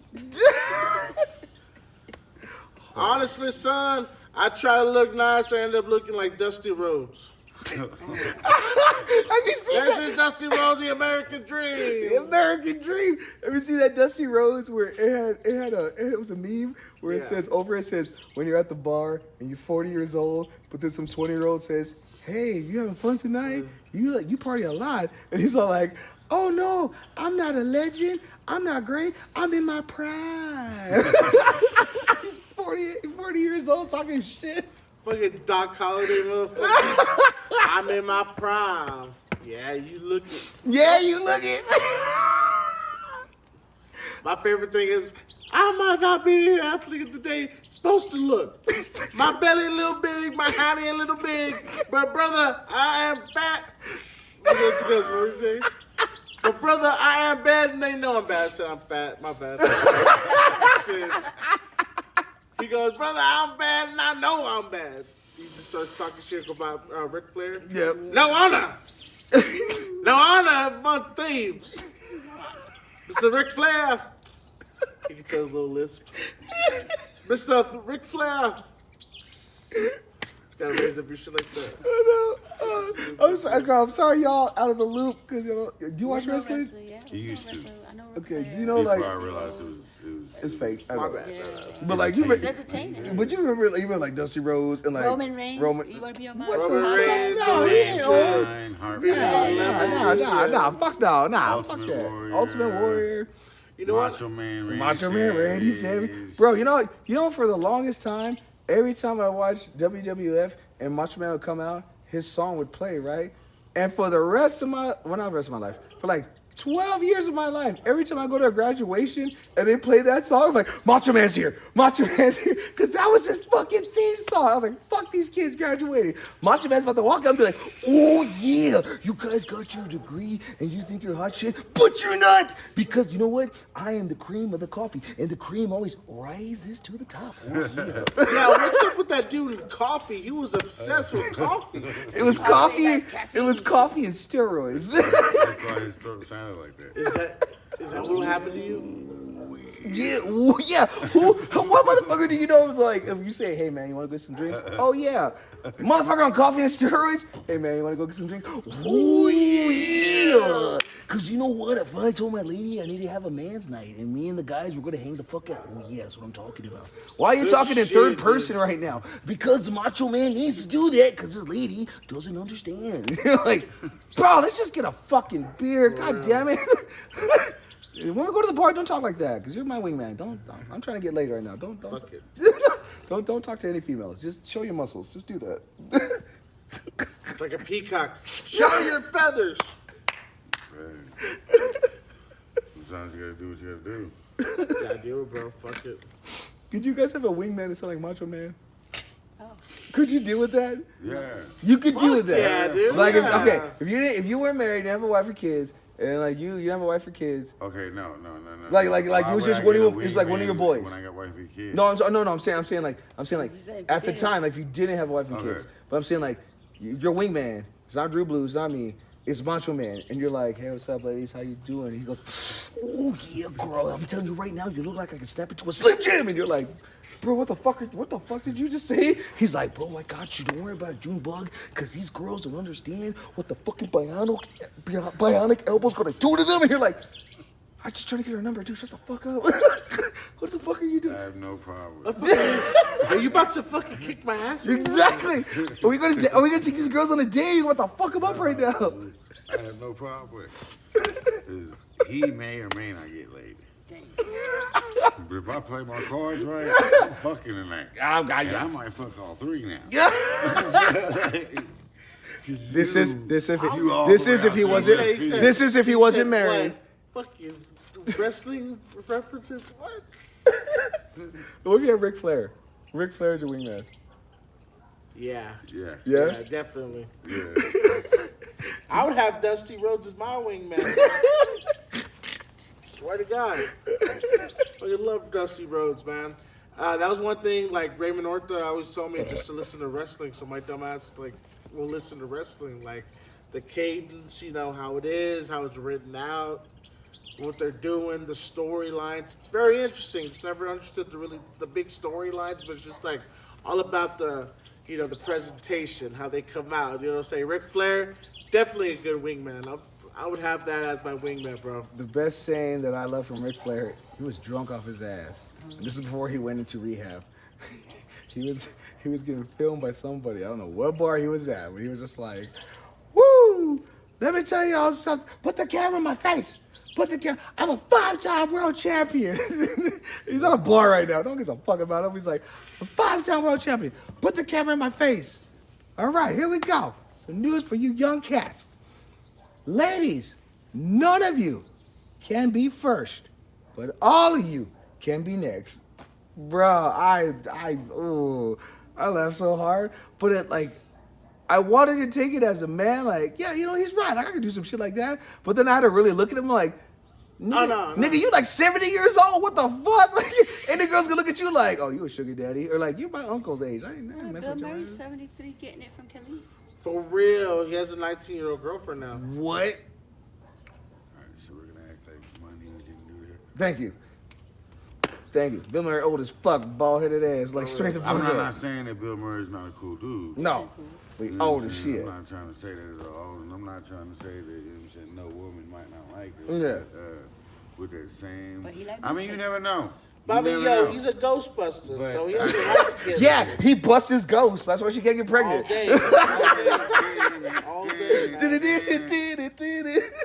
Honestly, son, I try to look nice. I end up looking like Dusty Rhodes. Have you seen This that? is Dusty Rhodes, the American The dream. American Dream. Have you seen that Dusty Rhodes where it was a meme where it says when you're at the bar and you're 40 years old, but then some 20-year-old says, "Hey, you having fun tonight? You party a lot," and he's all like, "Oh no, I'm not a legend. I'm not great. I'm in my prime." He's 40 years old talking shit. Fucking Doc Holliday, motherfucker. I'm in my prime. Yeah, you look it. Yeah, you look it. My favorite thing is, I might not be an athlete today. Supposed to look. My belly a little big, my honey a little big, but brother, I am fat. But brother, I am bad, and they know I'm bad. I said I'm fat. My bad. Shit. He goes, brother, I'm bad, and I know I'm bad. He just starts talking shit about Ric Flair. Yep. No honor. No honor among thieves. Mr. Ric Flair. You can tell his little lisp. Mr. Ric Flair. Gotta raise up your shit like that. I know. I'm sorry, y'all, out of the loop, because do you watch wrestling? Yeah, He used to. I know Okay, Ric do you Flair. know like Before I realized it was it's fake? I My know. bad. Yeah. But like you, It's entertaining. but you remember like Dusty Rhodes and like Roman Reigns. You want to be on my Roman Reigns, No, he ain't old. Shine, Harker, Fuck no, fuck Ultimate that. Warrior. Ultimate Warrior, You know what? Macho Man Randy Macho Man Randy Savage. Bro, you know, for the longest time, every time I watched WWF and Macho Man would come out, his song would play, right? And for the rest of my, well, not the rest of my life, for like 12 years of my life, every time I go to a graduation and they play that song, I'm like, Macho Man's here, because that was his fucking theme song. I was like, fuck these kids graduating. Macho Man's about to walk up and be like, oh yeah, you guys got your degree and you think you're hot shit, but you're not, because you know what? I am the cream of the coffee, and the cream always rises to the top. Oh yeah. Yeah, what's up with that dude in coffee? He was obsessed with coffee. It was coffee. that's caffeine. It was coffee and steroids. That's why his throat sounded like that. Is that what happened to you? Yeah, yeah. What motherfucker do you know is like, if you say, hey man, you want to get some drinks? Oh yeah. Motherfucker on coffee and steroids? Hey man, you want to go get some drinks? Oh yeah. Because you know what? If I told my lady I need to have a man's night and me and the guys were going to hang the fuck out. Oh, yeah, that's what I'm talking about. Why are you Good talking in shit, third dude. person right now? Because the macho man needs to do that because his lady doesn't understand. You're like, bro, let's just get a fucking beer. God damn it. When we go to the bar, don't talk like that, because you're my wingman. Don't. I'm trying to get laid right now. Don't. Fuck it. Don't talk to any females. Just show your muscles. Just do that. It's like a peacock. Show your feathers. Right. Sometimes you gotta do what you gotta do. Gotta do it, bro. Fuck it. Could you guys have a wingman that sound like Macho Man? Oh. Could you deal with that? Yeah. You could deal with that. yeah, dude. Like, Yeah. if you weren't married and have a wife or kids, and like you have a wife or kids. Okay, no. Like Why it was would just I one get of a your, it's like one of your wingman boys. When I got wife and kids. No, I'm saying like He said at the didn't. time, like if you didn't have a wife and Okay. kids, but I'm saying like your wingman. It's not Drew Blues, not me. It's Macho Man, and you're like, hey, what's up, ladies? How you doing? And he goes, oh yeah, girl. I'm telling you right now, you look like I can snap into a Slim Jim. And you're like, bro, what the fuck did you just say? He's like, bro, I got you. Don't worry about Junbug, because these girls don't understand what the fucking bionic elbow's gonna do to them. And you're like, I'm just trying to get her number, dude. Shut the fuck up. What the fuck are you doing? I have no problem. Are you about to fucking kick my ass? Exactly. Are we gonna take these girls on a date? What the fuck am up right now? I have no problem with it. 'Cause he may or may not get laid. Dang. But if I play my cards right, I'm fucking tonight. I got And you. I might fuck all three now. This is if You all this the is way if he out wasn't there. this is if he wasn't said, married. What? Fucking wrestling references? What? What if you have Ric Flair? Ric Flair's your wingman. Yeah. Yeah. Yeah? Definitely. Yeah. I would have Dusty Rhodes as my wingman. Swear to God. I love Dusty Rhodes, man. That was one thing, like Raymond Orta always told me just to listen to wrestling. So my dumb ass, like, will listen to wrestling. Like, the cadence, you know, how it is, how it's written out, what they're doing, the storylines. It's very interesting. It's never understood the big storylines, but it's just like all about the, you know, the presentation, how they come out. You know what I'm saying? Ric Flair, definitely a good wingman. I would have that as my wingman, bro. The best saying that I love from Ric Flair, he was drunk off his ass. And this is before he went into rehab. He was getting filmed by somebody. I don't know what bar he was at, but he was just like, woo! Let me tell y'all something. Put the camera in my face. I'm a 5-time world champion. He's at a bar right now. Don't give a fuck about him. He's like, a 5-time world champion. Put the camera in my face. All right, here we go. Some news for you young cats. Ladies, none of you can be first, but all of you can be next. Bro, I laughed so hard. But it, like, I wanted to take it as a man, like, yeah, you know, he's right. I could do some shit like that. But then I had to really look at him like, nigga, you like 70 years old? What the fuck? Like, and the girls gonna look at you like, oh, you a sugar daddy. Or like, you're my uncle's age. I ain't messing Bill with Murray, you. 73, getting it from Khalees. For real, he has a 19-year-old girlfriend now. What? All right, so we're gonna act like money didn't do that. Thank you. Bill Murray old as fuck, bald-headed ass, like straight the fuck I'm up. not saying that Bill Murray's not a cool dude. No, we You know old what as I'm saying? shit. I'm not trying to say that at all, and I'm not trying to say that, you know what I'm saying, no woman might not like it. Yeah. But, with that same, But he like I mean, you milkshakes. never know. But I You mean, never yo, know. he's a Ghostbuster, But- so he has a right to get Yeah, laid. he busts his ghost. That's why she can't get all pregnant. day, all day, all day. man.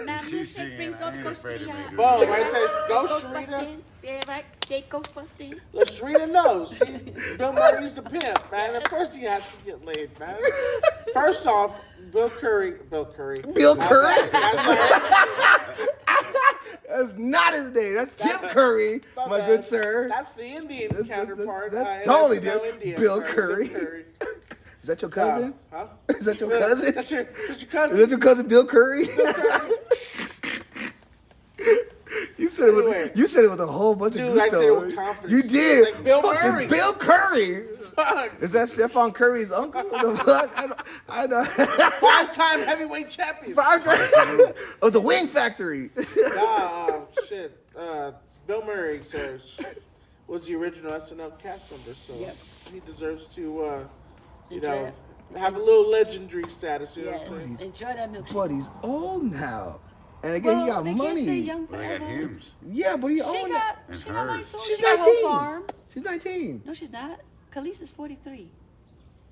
Now, She's music singing, brings I all the ain't ghosts afraid to to the make it. Bro, right there, Ghost Sharita. Ghostbusting. Yeah, right. Jake Ghostbusting. Let Sharita know. See, Bill Murray's the pimp, man. Of course he has to get laid, man. First off, Bill Curry. Bill Curry? That's not his name. That's Tim Curry, my good sir. That's the Indian counterpart. That's totally no different. Indian, Bill sorry, Curry. Tim Curry. Is that your cousin? Huh? Is that your cousin? That's your Is cousin. that your cousin, Bill Curry? You said it with a whole bunch of Dude, I gusto. said it with confidence. You did. Like Bill Fucking Murray. Bill Curry. Fuck. Is that Stephon Curry's uncle? What the fuck? I know. 5-time heavyweight champion. 5 times of the Wing Factory. Shit. Bill Murray, sir, was the original SNL cast member, so Yep. he deserves to, you Enjoy know, it. have a little legendary status. You know what I'm saying? Yes. Enjoy that milkshake. But he's old now. And again, he got they can't stay money. young Well, they got forever. hymns. Yeah, but he She owned got, And she got money hers. too. She's She got a whole 19. farm. She's 19. No, she's not. Khalees is 43.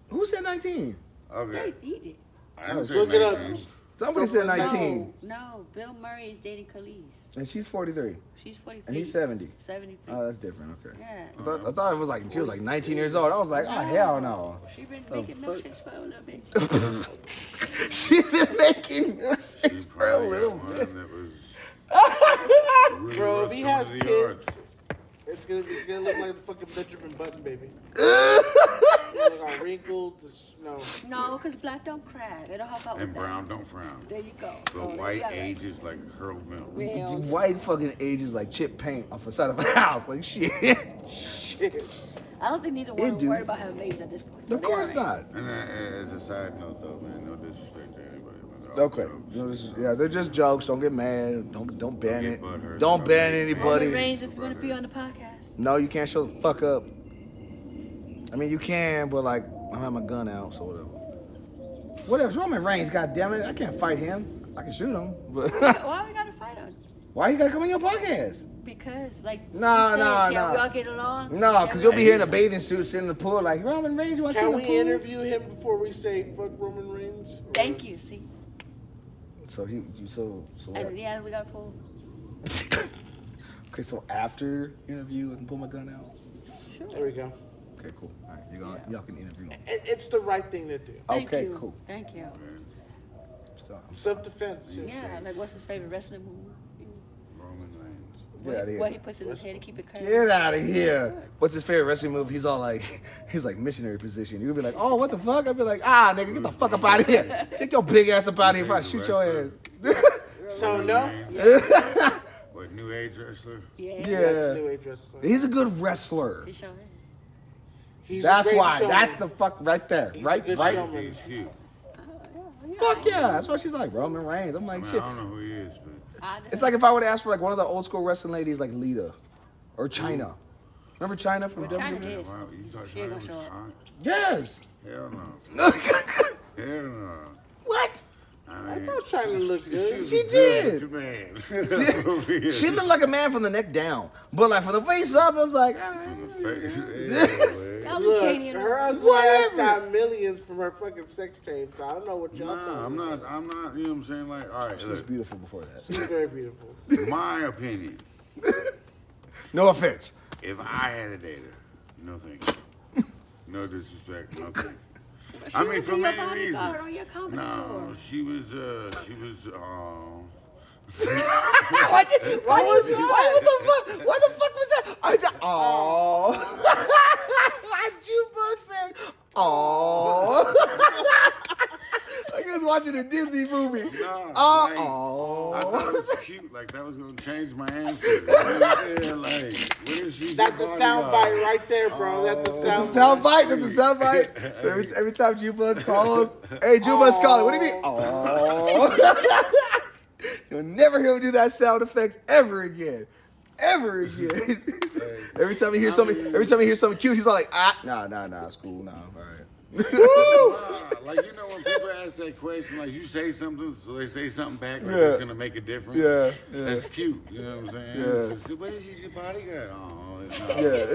Who said 19? Okay. He did. I didn't say Look it up. 19. Somebody said 19. No, Bill Murray is dating Khalees. And she's 43. She's 43. And he's 70. 73. Oh, that's different. Okay. Yeah. I thought it was like she was like 19 years old. I was like, oh hell no. She been making milkshakes for a little bit. She's been making milkshakes She for a probably little got bit. one that was really Bro, rough if he coming has to the yard. kids, it's gonna look like the fucking Benjamin Button baby. Look all wrinkled. No. No, because black don't crack. It'll help out And with brown that. don't frown. There you go. The So there white you got it. ages like curled milk. Well, White fucking ages like chip paint off the side of a house. Like shit. Shit. I don't think neither It one are do. worried about having babies at this point. So Of they're course all right. not. And as a side note, though, man, no disrespect to anybody. But Okay. jokes. You know, this is- yeah, they're just jokes. Don't get mad. Don't ban get it. butthurt. Don't ban Roman anybody. Reigns, if you want to be on the podcast. No, you can't show the fuck up. I mean, you can, but like, I have my gun out, so whatever. Whatever. It's Roman Reigns, goddammit. I can't fight him. I can shoot him, but Why we got to fight on? why you gotta come on your podcast? Because, like, Nah, you said, nah, can't nah. we all get along? No, Can't because we you'll all be get here in a along? bathing suit sitting in the pool like, Roman Reigns, you want to sit in Can the we pool? interview him before we say fuck Roman Reigns? Or- Thank you, see. So what? And yeah, we got to pull. Okay, so after interview, I can pull my gun out. There we go. Okay, cool. All right, y'all can interview him. It's the right thing to do. Thank Okay, you. cool. Thank you. So, Self-defense. Yeah, like, what's his favorite wrestling move? Roman Reigns. Get out of What here. he puts in his head to keep it curved. Get out of here. What's his favorite wrestling move? He's all like, he's like missionary position. You'd be like, oh, what the fuck? I'd be like, nigga, get the fuck up out of here. Take your big ass up out of here before I shoot your ass. So no. What, new age wrestler? Yeah. That's Yeah. New Age wrestler. He's a good wrestler. He sure is. He's a That's great why. showman. That's the fuck right there. He's a Right, good right. showman. He's huge. Fuck yeah. That's why she's like Roman Reigns. I'm I like, mean, shit. I don't know who he is, but I It's like if I would ask for like one of the old school wrestling ladies like Lita or China. Remember China from Well, China WWE? is. wow, you thought She ain't China was gonna show up. hot? Yes. Hell no. Hell no. What? I mean, I'm trying to look good. was She a did. good man. She looked like a man from the neck down, but like from the face up, I was like, Y'all Look, Cheney and her all. ugly ass Whatever. got millions from her fucking sex tapes. I don't know what y'all talking Nah, I'm about. not, you know what I'm saying? Like, all right, she was look, beautiful before that. She's very beautiful. my opinion, No offense. if I had a dater, no thank you. No disrespect, no thank you. She I would mean, be for your many bodyguard reasons. on your comedy No, tour. she was, What the fuck was that? I said, oh. Junbug said, oh. Like he was watching a Disney movie. no, Oh, like, oh. I thought it was cute. Like, that was going to change my answer. You know what I'm saying? Like, what if she's That's a your sound bodyguard? bite right there, bro. That's a That's sound a sound bite. That's a sound bite. So every time Junbug calls, hey, Junbug's calling. What do you mean? Oh. You'll never hear him do that sound effect ever again. Ever again. Every time he hears something cute, he's all like, nah, it's cool, nah, all right. Like, you know, when people ask that question, like, you say something, so they say something back, like, Yeah. it's going to make a difference. Yeah. That's cute, you know what I'm saying? Yeah. So, what is your bodyguard? Oh, no. Yeah.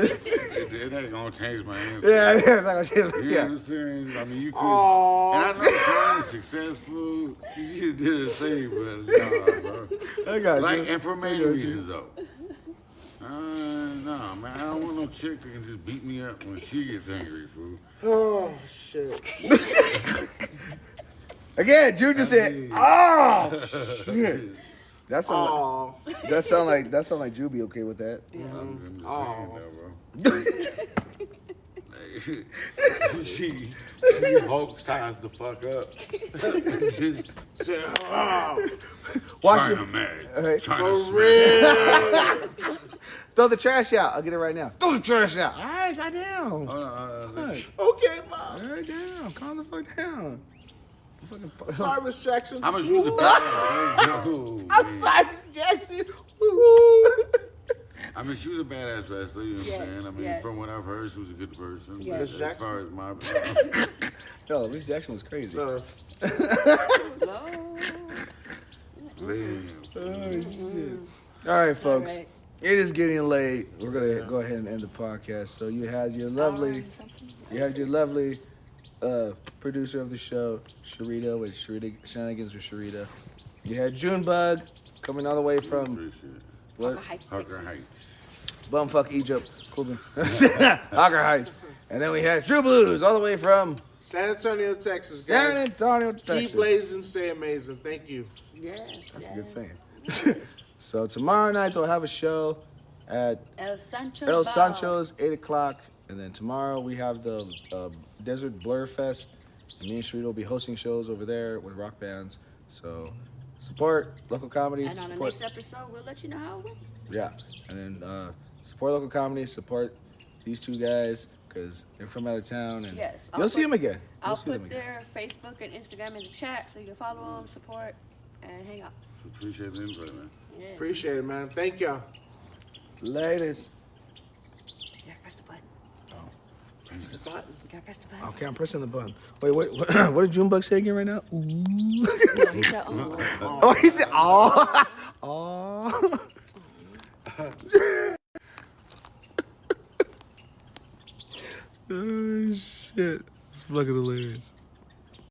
It ain't going to change my answer. Yeah, You know what yeah. I'm saying? I mean, you could. Aw. And I know Tony's successful. She did a thing, but nah, bro. I got Like, you. and for many I got you. reasons, though. Nah, man, I don't want no chick that can just beat me up when she gets angry, fool. Oh, shit. Again, Jude just said, oh, shit. That sound Oh. like, that sound like Jude be okay with that. I'm just Oh. saying, though, bro. she Hulk size the fuck up. Shit. Oh. Watch China it. mad. Okay. China For smack. real. Throw the trash out. I'll get it right now. Throw the trash out. All right, goddamn. Hold on, Okay, Mom. All right, down. Calm the fuck down. Fucking- Sorry, Miss Jackson. How much was a badass? No, I'm man. sorry, Miss Jackson. Woo. I mean, she was a badass wrestler, you know what Yes, I'm saying? I mean, yes. from what I've heard, she was a good person. Yes. But as far as my... Yo, Miss Jackson was crazy. So, Hello. Man, Oh shit! All right, folks. All right. It is getting late. We're gonna go ahead and end the podcast. So you had your lovely, producer of the show, Sharita, with Sharita Shenanigans with Sharita. You had Junbug coming all the way from Appreciate it. what? Harker Heights. Bumfuck Egypt, Coolman. Harker Heights. And then we had True Blues all the way from San Antonio, Texas, guys. San Antonio, Texas. Keep blazing, stay amazing. Thank you. Yes. That's a good saying. So tomorrow night they'll have a show at El Sancho El Bar. Sancho's 8 o'clock. And then tomorrow we have the Desert Blur Fest. And me and Sharita will be hosting shows over there with rock bands. So support local comedy. And on the support, next episode, we'll let you know how it went. yeah. And then support local comedy. Support these two guys because they're from out of town. And Yes, you'll see them again. I'll You'll see them put again. their Facebook and Instagram in the chat so you can follow them, support, and hang out. Appreciate the invite, man. Yeah. Appreciate it, man. Thank y'all. Ladies. You gotta press the button. Press the button. You gotta press the button. Okay, I'm pressing the button. Wait, what did Junebug say again right now? Ooh. No, he said, oh. Oh, he said, oh. Oh. Oh, shit. It's fucking hilarious.